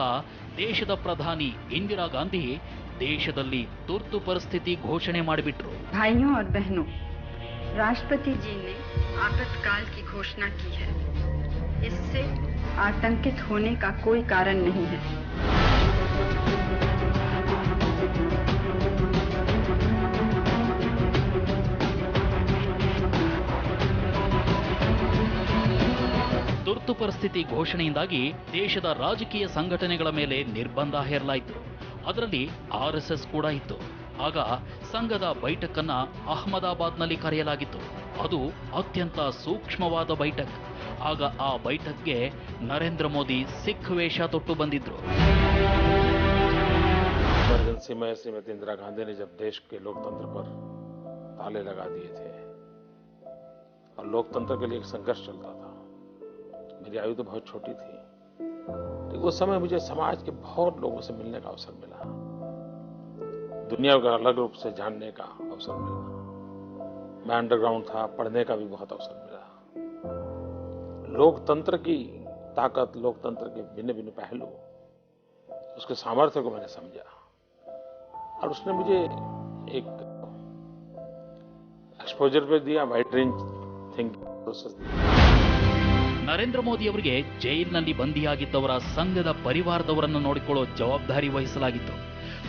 ದೇಶದ ಪ್ರಧಾನಿ ಇಂದಿರಾ ಗಾಂಧಿ ದೇಶದಲ್ಲಿ ತುರ್ತು ಪರಿಸ್ಥಿತಿ ಘೋಷಣೆ ಮಾಡಿಬಿಟ್ರು. भाइयों और बहनों, राष्ट्रपति जी ने आपातकाल की घोषणा की है. इससे आतंकित होने का कोई कारण नहीं है. ತುರ್ತು ಪರಿಸ್ಥಿತಿ ಘೋಷಣೆಯಿಂದಾಗಿ ದೇಶದ ರಾಜಕೀಯ ಸಂಘಟನೆಗಳ ಮೇಲೆ ನಿರ್ಬಂಧ ಹೇರಲಾಯಿತು. ಅದರಲ್ಲಿ RSS ಕೂಡ ಇತ್ತು. ಆಗ ಸಂಘದ ಬೈಠಕ್ಕನ್ನ ಅಹಮದಾಬಾದ್ನಲ್ಲಿ ಕರೆಯಲಾಗಿತ್ತು. ಅದು ಅತ್ಯಂತ ಸೂಕ್ಷ್ಮವಾದ ಬೈಠಕ್. ಆಗ ಆ ಬೈಠಕ್ಗೆ ನರೇಂದ್ರ ಮೋದಿ ಸಿಖ್ ವೇಷ ತೊಟ್ಟು ಬಂದಿದ್ರು. इमरजेंसी में श्रीमती इंदिरा गांधी ने जब देश के लोकतंत्र पर ताले लगा दिए थे और लोकतंत्र के लिए एक संघर्ष चलता था, मेरी आयु तो बहुत छोटी थी, तो उस समय मुझे समाज के बहुत लोगों से मिलने का अवसर मिला, दुनिया को अलग रूप से जानने का अवसर मिला। मैं अंडरग्राउंड था, पढ़ने का भी बहुत अवसर मिला। लोकतंत्र की ताकत, लोकतंत्र के भिन्न भिन्न पहलू, उसके सामर्थ्य को मैंने समझा और उसने मुझे एक एक्सपोजर पे दिया, वाइड रेंज थिंकिंग प्रोसेस दिया। ನರೇಂದ್ರ ಮೋದಿ ಅವರಿಗೆ ಜೈಲಿನಲ್ಲಿ ಬಂದಿಯಾಗಿದ್ದವರ ಸಂಘದ ಪರಿವಾರದವರನ್ನು ನೋಡಿಕೊಳ್ಳೋ ಜವಾಬ್ದಾರಿ ವಹಿಸಲಾಗಿತ್ತು.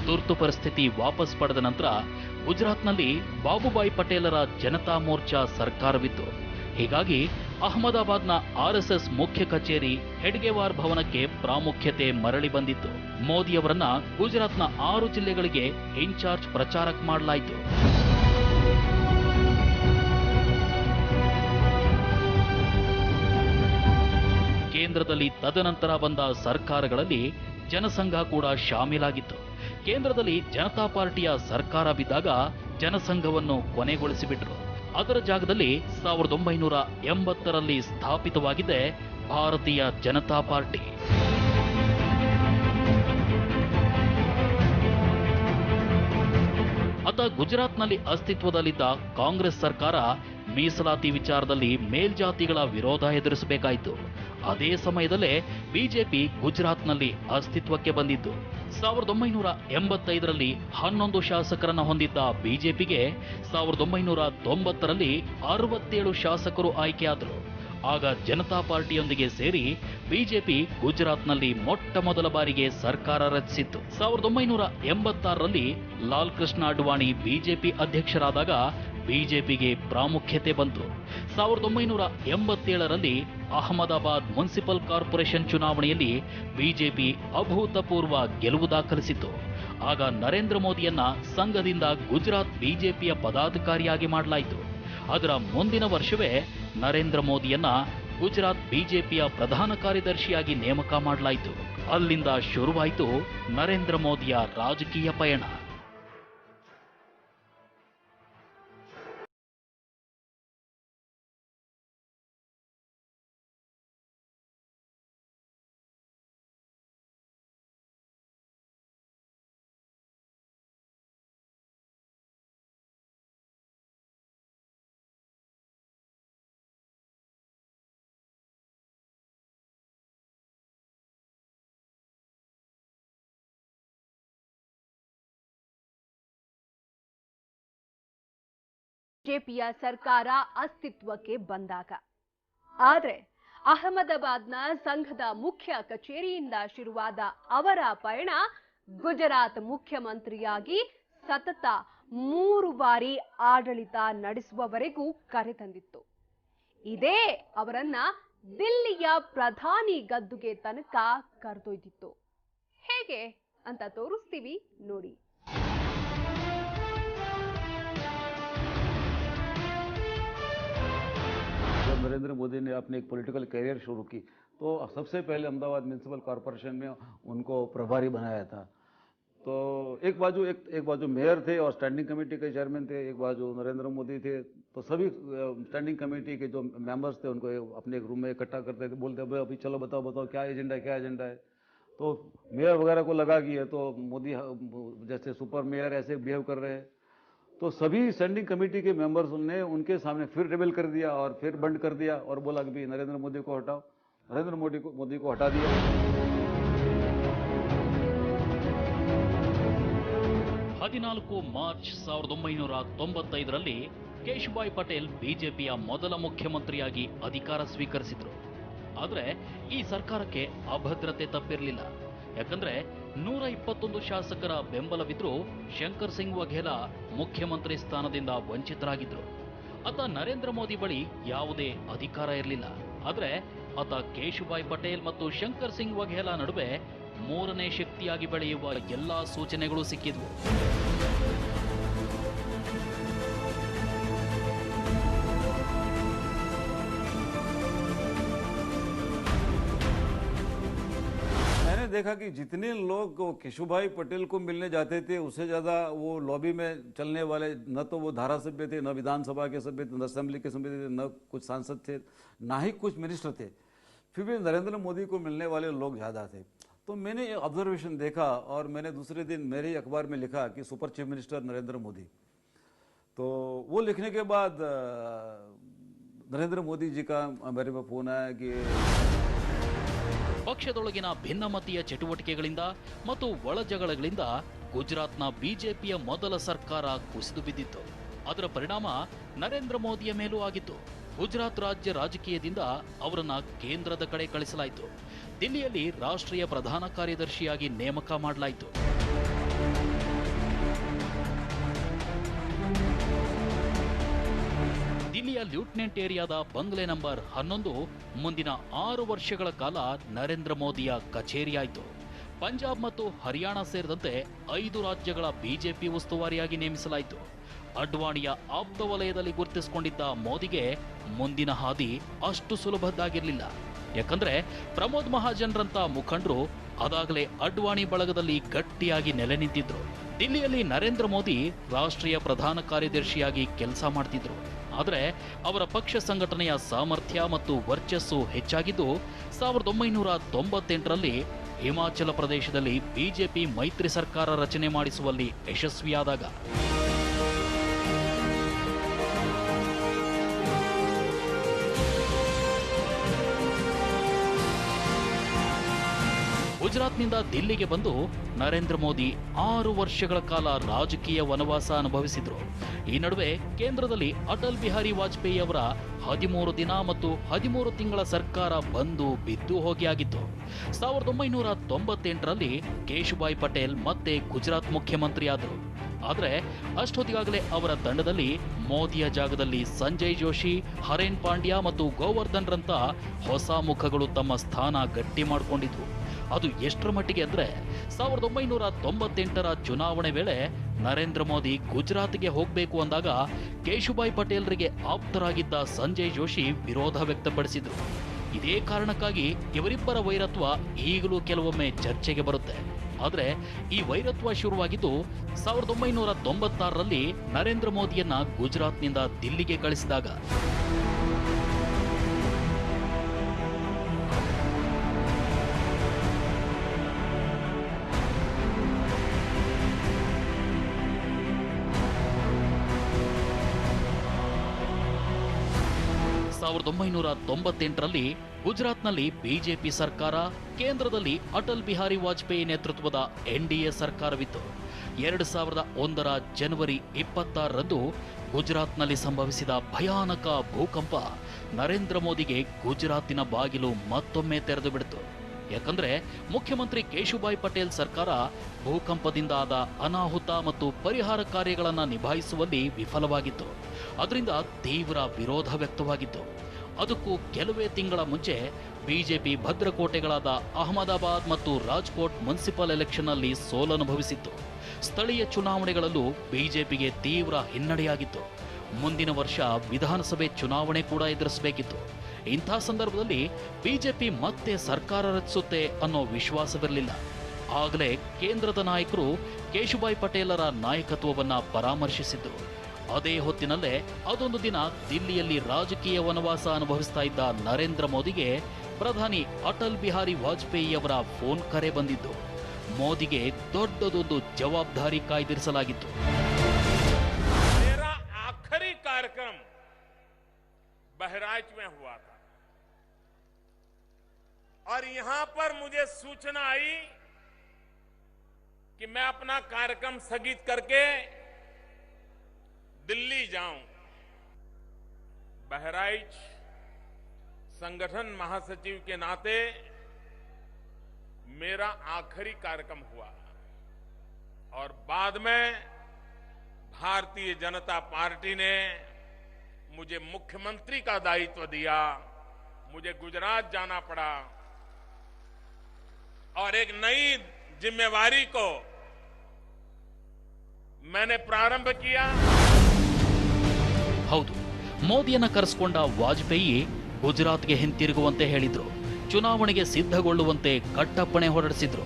ತುರ್ತು ಪರಿಸ್ಥಿತಿ ವಾಪಸ್ ಪಡೆದ ನಂತರ ಗುಜರಾತ್ನಲ್ಲಿ ಬಾಬುಭಾಯಿ ಪಟೇಲರ ಜನತಾ ಮೋರ್ಚಾ ಸರ್ಕಾರವಿತ್ತು. ಹೀಗಾಗಿ ಅಹಮದಾಬಾದ್ನ RSS ಮುಖ್ಯ ಕಚೇರಿ ಹೆಡ್ಗೇವಾರ್ ಭವನಕ್ಕೆ ಪ್ರಾಮುಖ್ಯತೆ ಮರಳಿ ಬಂದಿತ್ತು. ಮೋದಿಯವರನ್ನ ಗುಜರಾತ್ನ 6 ಜಿಲ್ಲೆಗಳಿಗೆ ಇನ್ಚಾರ್ಜ್ ಪ್ರಚಾರಕ್ ಮಾಡಲಾಯಿತು. ಕೇಂದ್ರದಲ್ಲಿ ತದನಂತರ ಬಂದ ಸರ್ಕಾರಗಳಲ್ಲಿ ಜನಸಂಘ ಕೂಡ ಶಾಮೀಲಾಗಿತ್ತು. ಕೇಂದ್ರದಲ್ಲಿ ಜನತಾ ಪಾರ್ಟಿಯ ಸರ್ಕಾರ ಬಿದ್ದಾಗ ಜನಸಂಘವನ್ನು ಕೊನೆಗೊಳಿಸಿಬಿಟ್ರು. ಅದರ ಜಾಗದಲ್ಲಿ 1980ರಲ್ಲಿ ಸ್ಥಾಪಿತವಾಗಿದೆ ಭಾರತೀಯ ಜನತಾ ಪಾರ್ಟಿ. ಅತ ಗುಜರಾತ್ನಲ್ಲಿ ಅಸ್ತಿತ್ವದಲ್ಲಿದ್ದ ಕಾಂಗ್ರೆಸ್ ಸರ್ಕಾರ ಮೀಸಲಾತಿ ವಿಚಾರದಲ್ಲಿ ಮೇಲ್ಜಾತಿಗಳ ವಿರೋಧ ಎದುರಿಸಬೇಕಾಯಿತು. ಅದೇ ಸಮಯದಲ್ಲೇ ಬಿಜೆಪಿ ಗುಜರಾತ್ನಲ್ಲಿ ಅಸ್ತಿತ್ವಕ್ಕೆ ಬಂದಿದ್ದು. 1985ರಲ್ಲಿ 11 ಶಾಸಕರನ್ನ ಹೊಂದಿದ್ದ ಬಿಜೆಪಿಗೆ 1990ರಲ್ಲಿ 67 ಶಾಸಕರು ಆಯ್ಕೆಯಾದರು. ಆಗ ಜನತಾ ಪಾರ್ಟಿಯೊಂದಿಗೆ ಸೇರಿ ಬಿಜೆಪಿ ಗುಜರಾತ್ನಲ್ಲಿ ಮೊಟ್ಟ ಮೊದಲ ಬಾರಿಗೆ ಸರ್ಕಾರ ರಚಿಸಿತ್ತು. 1986ರಲ್ಲಿ ಲಾಲ್ ಕೃಷ್ಣ ಅಡ್ವಾಣಿ ಬಿಜೆಪಿ ಅಧ್ಯಕ್ಷರಾದಾಗ ಬಿಜೆಪಿಗೆ ಪ್ರಾಮುಖ್ಯತೆ ಬಂತು. 1987ರಲ್ಲಿ ಅಹಮದಾಬಾದ್ ಮುನ್ಸಿಪಲ್ ಕಾರ್ಪೊರೇಷನ್ ಚುನಾವಣೆಯಲ್ಲಿ ಬಿಜೆಪಿ ಅಭೂತಪೂರ್ವ ಗೆಲುವು ದಾಖಲಿಸಿತು. ಆಗ ನರೇಂದ್ರ ಮೋದಿಯನ್ನ ಸಂಘದಿಂದ ಗುಜರಾತ್ ಬಿಜೆಪಿಯ ಪದಾಧಿಕಾರಿಯಾಗಿ ಮಾಡಲಾಯಿತು. ಅದರ ಮುಂದಿನ ವರ್ಷವೇ ನರೇಂದ್ರ ಮೋದಿಯನ್ನ ಗುಜರಾತ್ ಬಿಜೆಪಿಯ ಪ್ರಧಾನ ಕಾರ್ಯದರ್ಶಿಯಾಗಿ ನೇಮಕ ಮಾಡಲಾಯಿತು. ಅಲ್ಲಿಂದ ಶುರುವಾಯಿತು ನರೇಂದ್ರ ಮೋದಿಯ ರಾಜಕೀಯ ಪಯಣ. ಬಿಜೆಪಿಯ ಸರ್ಕಾರ ಅಸ್ತಿತ್ವಕ್ಕೆ ಬಂದಾಗ ಆದರೆ ಅಹಮದಾಬಾದ್ನ ಸಂಘದ ಮುಖ್ಯ ಕಚೇರಿಯಿಂದ ಶುರುವಾದ ಅವರ ಪಯಣ ಗುಜರಾತ್ ಮುಖ್ಯಮಂತ್ರಿಯಾಗಿ ಸತತ 3 ಬಾರಿ ಆಡಳಿತ ನಡೆಸುವವರೆಗೂ ಕರೆತಂದಿತ್ತು. ಇದೇ ಅವರನ್ನ ದಿಲ್ಲಿಯ ಪ್ರಧಾನಿ ಗದ್ದುಗೆ ತನಕ ಕರೆದೊಯ್ದಿತ್ತು. ಹೇಗೆ ಅಂತ ತೋರಿಸ್ತೀವಿ ನೋಡಿ. नरेंद्र मोदी ने अपने एक पॉलिटिकल करियर शुरू की तो सबसे पहले अहमदाबाद म्यूनसिपल कॉरपोरेशन में उनको प्रभारी बनाया था. तो एक बाजू मेयर थे और स्टैंडिंग कमेटी के चेयरमैन थे, एक बाजू नरेंद्र मोदी थे. तो सभी स्टैंडिंग कमेटी के जो मेंबर्स थे उनको अपने एक रूम में इकट्ठा करते थे, बोलते भाई अभी चलो बताओ क्या एजेंडा है. तो मेयर वगैरह को लगा कि ये तो मोदी जैसे सुपर मेयर ऐसे बिहेव कर रहे हैं. तो सभी स्टैंडिंग कमेटी के मेंबर्स ने उनके सामने फिर रेबेल कर दिया और फिर बंद कर दिया और बोला कि भाई नरेंद्र मोदी को हटाओ. नरेंद्र मोदी को हटा दिया. 14 ಮಾರ್ಚ್ 1995ರಲ್ಲಿ ಕೇಶುಭಾಯ್ ಪಟೇಲ್ ಬಿಜೆಪಿಯ ಮೊದಲ ಮುಖ್ಯಮಂತ್ರಿಯಾಗಿ ಅಧಿಕಾರ ಸ್ವೀಕರಿಸಿದರು. ಆದರೆ ಈ ಸರ್ಕಾರಕ್ಕೆ ಅಭದ್ರತೆ ತಪ್ಪಿರಲಿಲ್ಲ. ಯಾಕಂದ್ರೆ 121 ಶಾಸಕರ ಬೆಂಬಲವಿದ್ರೂ ಶಂಕರ್ ಸಿಂಗ್ ವಘೇಲಾ ಮುಖ್ಯಮಂತ್ರಿ ಸ್ಥಾನದಿಂದ ವಂಚಿತರಾಗಿದ್ರು. ಆತ ನರೇಂದ್ರ ಮೋದಿ ಬಳಿ ಯಾವುದೇ ಅಧಿಕಾರ ಇರಲಿಲ್ಲ. ಆದರೆ ಆತ ಕೇಶುಭಾಯ್ ಪಟೇಲ್ ಮತ್ತು ಶಂಕರ್ ಸಿಂಗ್ ವಘೇಲಾ ನಡುವೆ 3ನೇ ಶಕ್ತಿಯಾಗಿ ಬೆಳೆಯುವ ಎಲ್ಲಾ ಸೂಚನೆಗಳು ಸಿಕ್ಕಿದ್ವು. देखा कि जितने लोग केशुभाई पटेल को मिलने जाते थे उससे ज़्यादा वो लॉबी में चलने वाले न तो वो धारासभ्य थे, न विधानसभा के सभ्य थे, न असेंबली के सभ्य थे, न कुछ सांसद थे, ना ही कुछ मिनिस्टर थे। फिर भी नरेंद्र मोदी को मिलने वाले लोग ज़्यादा थे। तो मैंने ये ऑब्जर्वेशन देखा और मैंने दूसरे दिन मेरे ही अखबार में लिखा कि super chief minister Narendra Modi. तो वो लिखने के बाद नरेंद्र मोदी जी का मेरे में फोन आया कि ಪಕ್ಷದೊಳಗಿನ ಭಿನ್ನಮತೀಯ ಚಟುವಟಿಕೆಗಳಿಂದ ಮತ್ತು ಒಳಜಗಳಗಳಿಂದ ಗುಜರಾತ್ನ ಬಿಜೆಪಿಯ ಮೊದಲ ಸರ್ಕಾರ ಕುಸಿದು ಬಿದ್ದಿತ್ತು. ಅದರ ಪರಿಣಾಮ ನರೇಂದ್ರ ಮೋದಿಯ ಮೇಲೂ ಆಗಿತ್ತು. ಗುಜರಾತ್ ರಾಜ್ಯ ರಾಜಕೀಯದಿಂದ ಅವರನ್ನ ಕೇಂದ್ರದ ಕಡೆ ಕಳಿಸಲಾಯಿತು. ದಿಲ್ಲಿಯಲ್ಲಿ ರಾಷ್ಟ್ರೀಯ ಪ್ರಧಾನ ಕಾರ್ಯದರ್ಶಿಯಾಗಿ ನೇಮಕ ಮಾಡಲಾಯಿತು. ದಿಲ್ಲಿಯ ಲ್ಯೂಟ್ನೆಂಟ್ ಏರಿಯಾದ ಬಂಗ್ಲೆ ನಂಬರ್ 11 ಮುಂದಿನ 6 ವರ್ಷಗಳ ಕಾಲ ನರೇಂದ್ರ ಮೋದಿಯ ಕಚೇರಿಯಾಯಿತು. ಪಂಜಾಬ್ ಮತ್ತು ಹರಿಯಾಣ ಸೇರಿದಂತೆ 5 ರಾಜ್ಯಗಳ ಬಿಜೆಪಿ ಉಸ್ತುವಾರಿಯಾಗಿ ನೇಮಿಸಲಾಯಿತು. ಅಡ್ವಾಣಿಯ ಆಪ್ತ ವಲಯದಲ್ಲಿ ಗುರುತಿಸಿಕೊಂಡಿದ್ದ ಮೋದಿಗೆ ಮುಂದಿನ ಹಾದಿ ಅಷ್ಟು ಸುಲಭದ್ದಾಗಿರಲಿಲ್ಲ. ಯಾಕಂದ್ರೆ ಪ್ರಮೋದ್ ಮಹಾಜನ್ರಂತ ಮುಖಂಡರು ಅದಾಗಲೇ ಅಡ್ವಾಣಿ ಬಳಗದಲ್ಲಿ ಗಟ್ಟಿಯಾಗಿ ನೆಲೆ ನಿಂತಿದ್ರು. ದಿಲ್ಲಿಯಲ್ಲಿ ನರೇಂದ್ರ ಮೋದಿ ರಾಷ್ಟ್ರೀಯ ಪ್ರಧಾನ ಕಾರ್ಯದರ್ಶಿಯಾಗಿ ಕೆಲಸ ಮಾಡ್ತಿದ್ರು. ಆದರೆ ಅವರ ಪಕ್ಷ ಸಂಘಟನೆಯ ಸಾಮರ್ಥ್ಯ ಮತ್ತು ವರ್ಚಸ್ಸು ಹೆಚ್ಚಾಗಿದ್ದು 1998ರಲ್ಲಿ ಹಿಮಾಚಲ ಪ್ರದೇಶದಲ್ಲಿ ಬಿಜೆಪಿ ಮೈತ್ರಿ ಸರ್ಕಾರ ರಚನೆ ಮಾಡಿಸುವಲ್ಲಿ ಯಶಸ್ವಿಯಾದಾಗ. ಗುಜರಾತ್ನಿಂದ ದಿಲ್ಲಿಗೆ ಬಂದು ನರೇಂದ್ರ ಮೋದಿ 6 ವರ್ಷಗಳ ಕಾಲ ರಾಜಕೀಯ ವನವಾಸ ಅನುಭವಿಸಿದ್ರು. ಈ ನಡುವೆ ಕೇಂದ್ರದಲ್ಲಿ ಅಟಲ್ ಬಿಹಾರಿ ವಾಜಪೇಯಿ ಅವರ 13 ದಿನ ಮತ್ತು 13 ತಿಂಗಳ ಸರ್ಕಾರ ಬಂದು ಬಿದ್ದು ಹೋಗಿಯಾಗಿತ್ತು. 1998ರಲ್ಲಿ ಕೇಶುಭಾಯ್ ಪಟೇಲ್ ಮತ್ತೆ ಗುಜರಾತ್ ಮುಖ್ಯಮಂತ್ರಿಯಾದರು. ಆದರೆ ಅಷ್ಟೊತ್ತಿಗಾಗಲೇ ಅವರ ತಂಡದಲ್ಲಿ ಮೋದಿಯ ಜಾಗದಲ್ಲಿ ಸಂಜಯ್ ಜೋಶಿ, ಹರೇನ್ ಪಾಂಡ್ಯ ಮತ್ತು ಗೋವರ್ಧನ್ ರಂತ ಹೊಸ ಮುಖಗಳು ತಮ್ಮ ಸ್ಥಾನ ಗಟ್ಟಿ ಮಾಡಿಕೊಂಡಿದ್ವು. ಅದು ಎಷ್ಟರ ಮಟ್ಟಿಗೆ ಅಂದ್ರೆ 1998ರ ಚುನಾವಣೆ ವೇಳೆ ನರೇಂದ್ರ ಮೋದಿ ಗುಜರಾತ್ಗೆ ಹೋಗಬೇಕು ಅಂದಾಗ ಕೇಶುಭಾಯ್ ಪಟೇಲ್ರಿಗೆ ಆಪ್ತರಾಗಿದ್ದ ಸಂಜಯ್ ಜೋಶಿ ವಿರೋಧ ವ್ಯಕ್ತಪಡಿಸಿದ್ರು. ಇದೇ ಕಾರಣಕ್ಕಾಗಿ ಇವರಿಬ್ಬರ ವೈರತ್ವ ಈಗಲೂ ಕೆಲವೊಮ್ಮೆ ಚರ್ಚೆಗೆ ಬರುತ್ತೆ. ಆದರೆ ಈ ವೈರತ್ವ ಶುರುವಾಗಿದ್ದು 1996ರಲ್ಲಿ ನರೇಂದ್ರ ಮೋದಿಯನ್ನ ಗುಜರಾತ್ನಿಂದ ದಿಲ್ಲಿಗೆ ಕಳಿಸಿದಾಗ. ರಲ್ಲಿ ಗುಜರಾತ್ನಲ್ಲಿ ಬಿಜೆಪಿ ಸರ್ಕಾರ, ಕೇಂದ್ರದಲ್ಲಿ ಅಟಲ್ ಬಿಹಾರಿ ವಾಜಪೇಯಿ ನೇತೃತ್ವದ ಎನ್ಡಿಎ ಸರ್ಕಾರವಿತ್ತು. 2001ರ ಜನವರಿ 26ರಂದು ಗುಜರಾತ್ನಲ್ಲಿ ಸಂಭವಿಸಿದ ಭಯಾನಕ ಭೂಕಂಪ ನರೇಂದ್ರ ಮೋದಿಗೆ ಗುಜರಾತಿನ ಬಾಗಿಲು ಮತ್ತೊಮ್ಮೆ ತೆರೆದು ಬಿಡ್ತು. ಯಾಕಂದ್ರೆ ಮುಖ್ಯಮಂತ್ರಿ ಕೇಶುಭಾಯ್ ಪಟೇಲ್ ಸರ್ಕಾರ ಭೂಕಂಪದಿಂದ ಆದ ಅನಾಹುತ ಮತ್ತು ಪರಿಹಾರ ಕಾರ್ಯಗಳನ್ನು ನಿಭಾಯಿಸುವಲ್ಲಿ ವಿಫಲವಾಗಿತ್ತು. ಅದರಿಂದ ತೀವ್ರ ವಿರೋಧ ವ್ಯಕ್ತವಾಗಿತ್ತು. ಅದಕ್ಕೂ ಕೆಲವೇ ತಿಂಗಳ ಮುಂಚೆ ಬಿಜೆಪಿ ಭದ್ರಕೋಟೆಗಳಾದ ಅಹಮದಾಬಾದ್ ಮತ್ತು ರಾಜ್ಕೋಟ್ ಮುನ್ಸಿಪಲ್ ಎಲೆಕ್ಷನ್ನಲ್ಲಿ ಸೋಲನುಭವಿಸಿತ್ತು. ಸ್ಥಳೀಯ ಚುನಾವಣೆಗಳಲ್ಲೂ ಬಿಜೆಪಿಗೆ ತೀವ್ರ ಹಿನ್ನಡೆಯಾಗಿತ್ತು. ಮುಂದಿನ ವರ್ಷ ವಿಧಾನಸಭೆ ಚುನಾವಣೆ ಕೂಡ ಎದುರಿಸಬೇಕಿತ್ತು. ಇಂಥ ಸಂದರ್ಭದಲ್ಲಿ ಬಿಜೆಪಿ ಮತ್ತೆ ಸರ್ಕಾರ ರಚಿಸುತ್ತೆ ಅನ್ನೋ ವಿಶ್ವಾಸವಿರಲಿಲ್ಲ. ಆಗಲೇ ಕೇಂದ್ರದ ನಾಯಕರು ಕೇಶುಭಾಯ್ ಪಟೇಲರ ನಾಯಕತ್ವವನ್ನ ಪರಾಮರ್ಶಿಸಿದ್ದು. ಅದೇ ಹೊತ್ತಿನಲ್ಲೇ ಅದೊಂದು ದಿನ ದಿಲ್ಲಿಯಲ್ಲಿ ರಾಜಕೀಯ ವನವಾಸ ಅನುಭವಿಸ್ತಾ ಇದ್ದ ನರೇಂದ್ರ ಮೋದಿಗೆ ಪ್ರಧಾನಿ ಅಟಲ್ ಬಿಹಾರಿ ವಾಜಪೇಯಿ ಅವರ ಫೋನ್ ಕರೆ ಬಂದಿದ್ದು. ಮೋದಿಗೆ ದೊಡ್ಡದೊಂದು ಜವಾಬ್ದಾರಿ ಕಾಯ್ದಿರಿಸಲಾಗಿತ್ತು. मेरा आखिरी कार्यक्रम बहराइच में हुआ था और यहां पर मुझे सूचना आई कि मैं अपना कार्यक्रम स्थगित करके दिल्ली जाऊं. बहराइच संगठन महासचिव के नाते मेरा आखिरी कार्यक्रम हुआ और बाद में भारतीय जनता पार्टी ने मुझे मुख्यमंत्री का दायित्व दिया. मुझे गुजरात जाना पड़ा और एक नई जिम्मेवारी को मैंने प्रारंभ किया. ಹೌದು, ಮೋದಿಯನ್ನ ಕರೆಸಿಕೊಂಡ ವಾಜಪೇಯಿ ಗುಜರಾತ್ಗೆ ಹಿಂತಿರುಗುವಂತೆ ಹೇಳಿದ್ರು. ಚುನಾವಣೆಗೆ ಸಿದ್ಧಗೊಳ್ಳುವಂತೆ ಕಟ್ಟಪ್ಪಣೆ ಹೊರಡಿಸಿದ್ರು.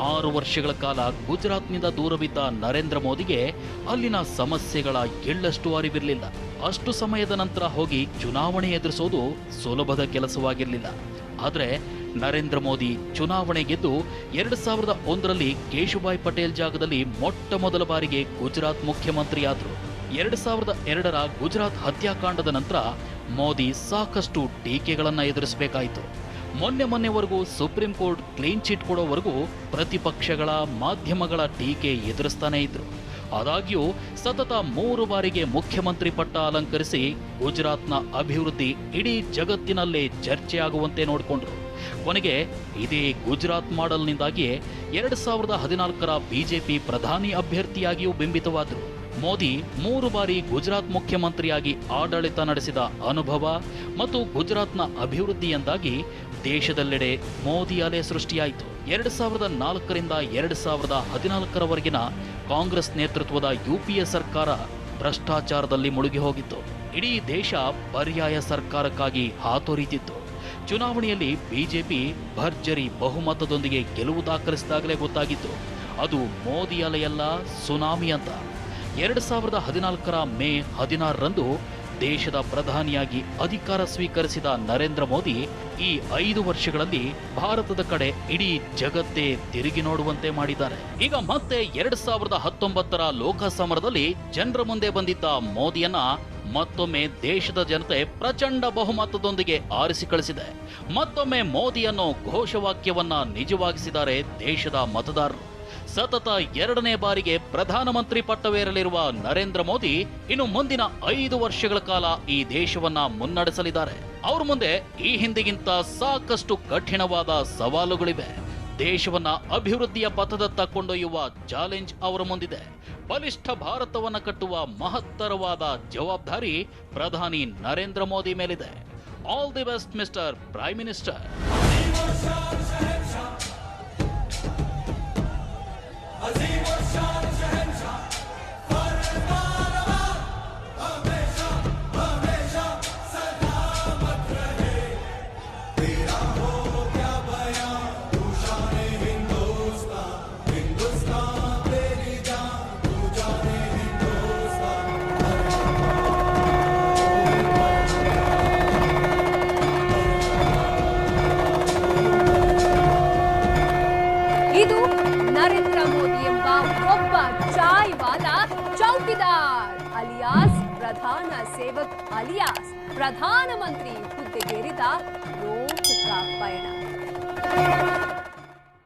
6 ವರ್ಷಗಳ ಕಾಲ ಗುಜರಾತ್ನಿಂದ ದೂರವಿದ್ದ ನರೇಂದ್ರ ಮೋದಿಗೆ ಅಲ್ಲಿನ ಸಮಸ್ಯೆಗಳ ಎಳ್ಳಷ್ಟು ಅರಿವಿರಲಿಲ್ಲ. ಅಷ್ಟು ಸಮಯದ ನಂತರ ಹೋಗಿ ಚುನಾವಣೆ ಎದುರಿಸೋದು ಸುಲಭದ ಕೆಲಸವಾಗಿರಲಿಲ್ಲ. ಆದರೆ ನರೇಂದ್ರ ಮೋದಿ ಚುನಾವಣೆ ಗೆದ್ದು 2001ರಲ್ಲಿ ಕೇಶುಭಾಯ್ ಪಟೇಲ್ ಜಾಗದಲ್ಲಿ ಮೊಟ್ಟ ಮೊದಲ ಬಾರಿಗೆ ಗುಜರಾತ್ ಮುಖ್ಯಮಂತ್ರಿಯಾದರು. 2002ರ ಗುಜರಾತ್ ಹತ್ಯಾಕಾಂಡದ ನಂತರ ಮೋದಿ ಸಾಕಷ್ಟು ಟೀಕೆಗಳನ್ನು ಎದುರಿಸಬೇಕಾಯಿತು. ಮೊನ್ನೆವರೆಗೂ ಸುಪ್ರೀಂ ಕೋರ್ಟ್ ಕ್ಲೀನ್ ಚಿಟ್ ಕೊಡೋವರೆಗೂ ಪ್ರತಿಪಕ್ಷಗಳ ಮಾಧ್ಯಮಗಳ ಟೀಕೆ ಎದುರಿಸ್ತಾನೆ ಇದ್ರು. ಆದಾಗ್ಯೂ ಸತತ 3 ಬಾರಿಗೆ ಮುಖ್ಯಮಂತ್ರಿ ಪಟ್ಟ ಅಲಂಕರಿಸಿ ಗುಜರಾತ್ನ ಅಭಿವೃದ್ಧಿ ಇಡೀ ಜಗತ್ತಿನಲ್ಲೇ ಚರ್ಚೆಯಾಗುವಂತೆ ನೋಡಿಕೊಂಡ್ರು. ಕೊನೆಗೆ ಇದೇ ಗುಜರಾತ್ ಮಾಡೆಲ್ನಿಂದಾಗಿಯೇ 2014ರ ಬಿಜೆಪಿ ಪ್ರಧಾನಿ ಅಭ್ಯರ್ಥಿಯಾಗಿಯೂ ಬಿಂಬಿತವಾದರು. ಮೋದಿ 3 ಬಾರಿ ಗುಜರಾತ್ ಮುಖ್ಯಮಂತ್ರಿಯಾಗಿ ಆಡಳಿತ ನಡೆಸಿದ ಅನುಭವ ಮತ್ತು ಗುಜರಾತ್ನ ಅಭಿವೃದ್ಧಿಯಿಂದಾಗಿ ದೇಶದೆಲ್ಲೆಡೆ ಮೋದಿ ಅಲೆ ಸೃಷ್ಟಿಯಾಯಿತು. 2004ರಿಂದ 2014ರವರೆಗಿನ ಕಾಂಗ್ರೆಸ್ ನೇತೃತ್ವದ ಯುಪಿಎ ಸರ್ಕಾರ ಭ್ರಷ್ಟಾಚಾರದಲ್ಲಿ ಮುಳುಗಿ ಹೋಗಿತ್ತು. ಇಡೀ ದೇಶ ಪರ್ಯಾಯ ಸರ್ಕಾರಕ್ಕಾಗಿ ಹಾತೊರೀತಿತ್ತು. ಚುನಾವಣೆಯಲ್ಲಿ ಬಿಜೆಪಿ ಭರ್ಜರಿ ಬಹುಮತದೊಂದಿಗೆ ಗೆಲುವು ದಾಖಲಿಸಿದಾಗಲೇ ಗೊತ್ತಾಗಿತ್ತು ಅದು ಮೋದಿ ಅಲೆಯಲ್ಲ, ಸುನಾಮಿ ಅಂತ. 2014ರ ಮೇ 16ರಂದು ದೇಶದ ಪ್ರಧಾನಿಯಾಗಿ ಅಧಿಕಾರ ಸ್ವೀಕರಿಸಿದ ನರೇಂದ್ರ ಮೋದಿ ಈ 5 ವರ್ಷಗಳಲ್ಲಿ ಭಾರತದ ಕಡೆ ಇಡೀ ಜಗತ್ತೇ ತಿರುಗಿ ನೋಡುವಂತೆ ಮಾಡಿದ್ದಾರೆ. ಈಗ ಮತ್ತೆ 2019ರ ಲೋಕಸಮರದಲ್ಲಿ ಜನರ ಮುಂದೆ ಬಂದಿದ್ದ ಮೋದಿಯನ್ನ ಮತ್ತೊಮ್ಮೆ ದೇಶದ ಜನತೆ ಪ್ರಚಂಡ ಬಹುಮತದೊಂದಿಗೆ ಆರಿಸಿ ಕಳಿಸಿದೆ. ಮತ್ತೊಮ್ಮೆ ಮೋದಿ ಅನ್ನೋ ಘೋಷವಾಕ್ಯವನ್ನ ನಿಜವಾಗಿಸಿದ್ದಾರೆ ದೇಶದ ಮತದಾರರು. ಸತತ 2ನೇ ಬಾರಿಗೆ ಪ್ರಧಾನಮಂತ್ರಿ ಪಟ್ಟವೇರಲಿರುವ ನರೇಂದ್ರ ಮೋದಿ ಇನ್ನು ಮುಂದಿನ 5 ವರ್ಷಗಳ ಕಾಲ ಈ ದೇಶವನ್ನ ಮುನ್ನಡೆಸಲಿದ್ದಾರೆ. ಅವ್ರ ಮುಂದೆ ಈ ಹಿಂದಿಗಿಂತ ಸಾಕಷ್ಟು ಕಠಿಣವಾದ ಸವಾಲುಗಳಿವೆ. ದೇಶವನ್ನ ಅಭಿವೃದ್ಧಿಯ ಪಥದತ್ತ ಕೊಂಡೊಯ್ಯುವ ಚಾಲೆಂಜ್ ಅವರ ಮುಂದಿದೆ. ಬಲಿಷ್ಠ ಭಾರತವನ್ನ ಕಟ್ಟುವ ಮಹತ್ತರವಾದ ಜವಾಬ್ದಾರಿ ಪ್ರಧಾನಿ ನರೇಂದ್ರ ಮೋದಿ ಮೇಲಿದೆ. All the best mister prime minister. ಇದು ನರೇಂದ್ರ ಮೋದಿ ಎಂಬ ಒಬ್ಬ ಚಾಯ್ ವಾಲಾ ಚೌಕಿದಾರ್ ಅಲಿಯಾಸ್ ಪ್ರಧಾನ ಸೇವಕ್ ಅಲಿಯಾಸ್ ಪ್ರಧಾನಮಂತ್ರಿ ಹುದ್ದೆಗೇರಿದ ರೋಚಕ ಪಯಣ.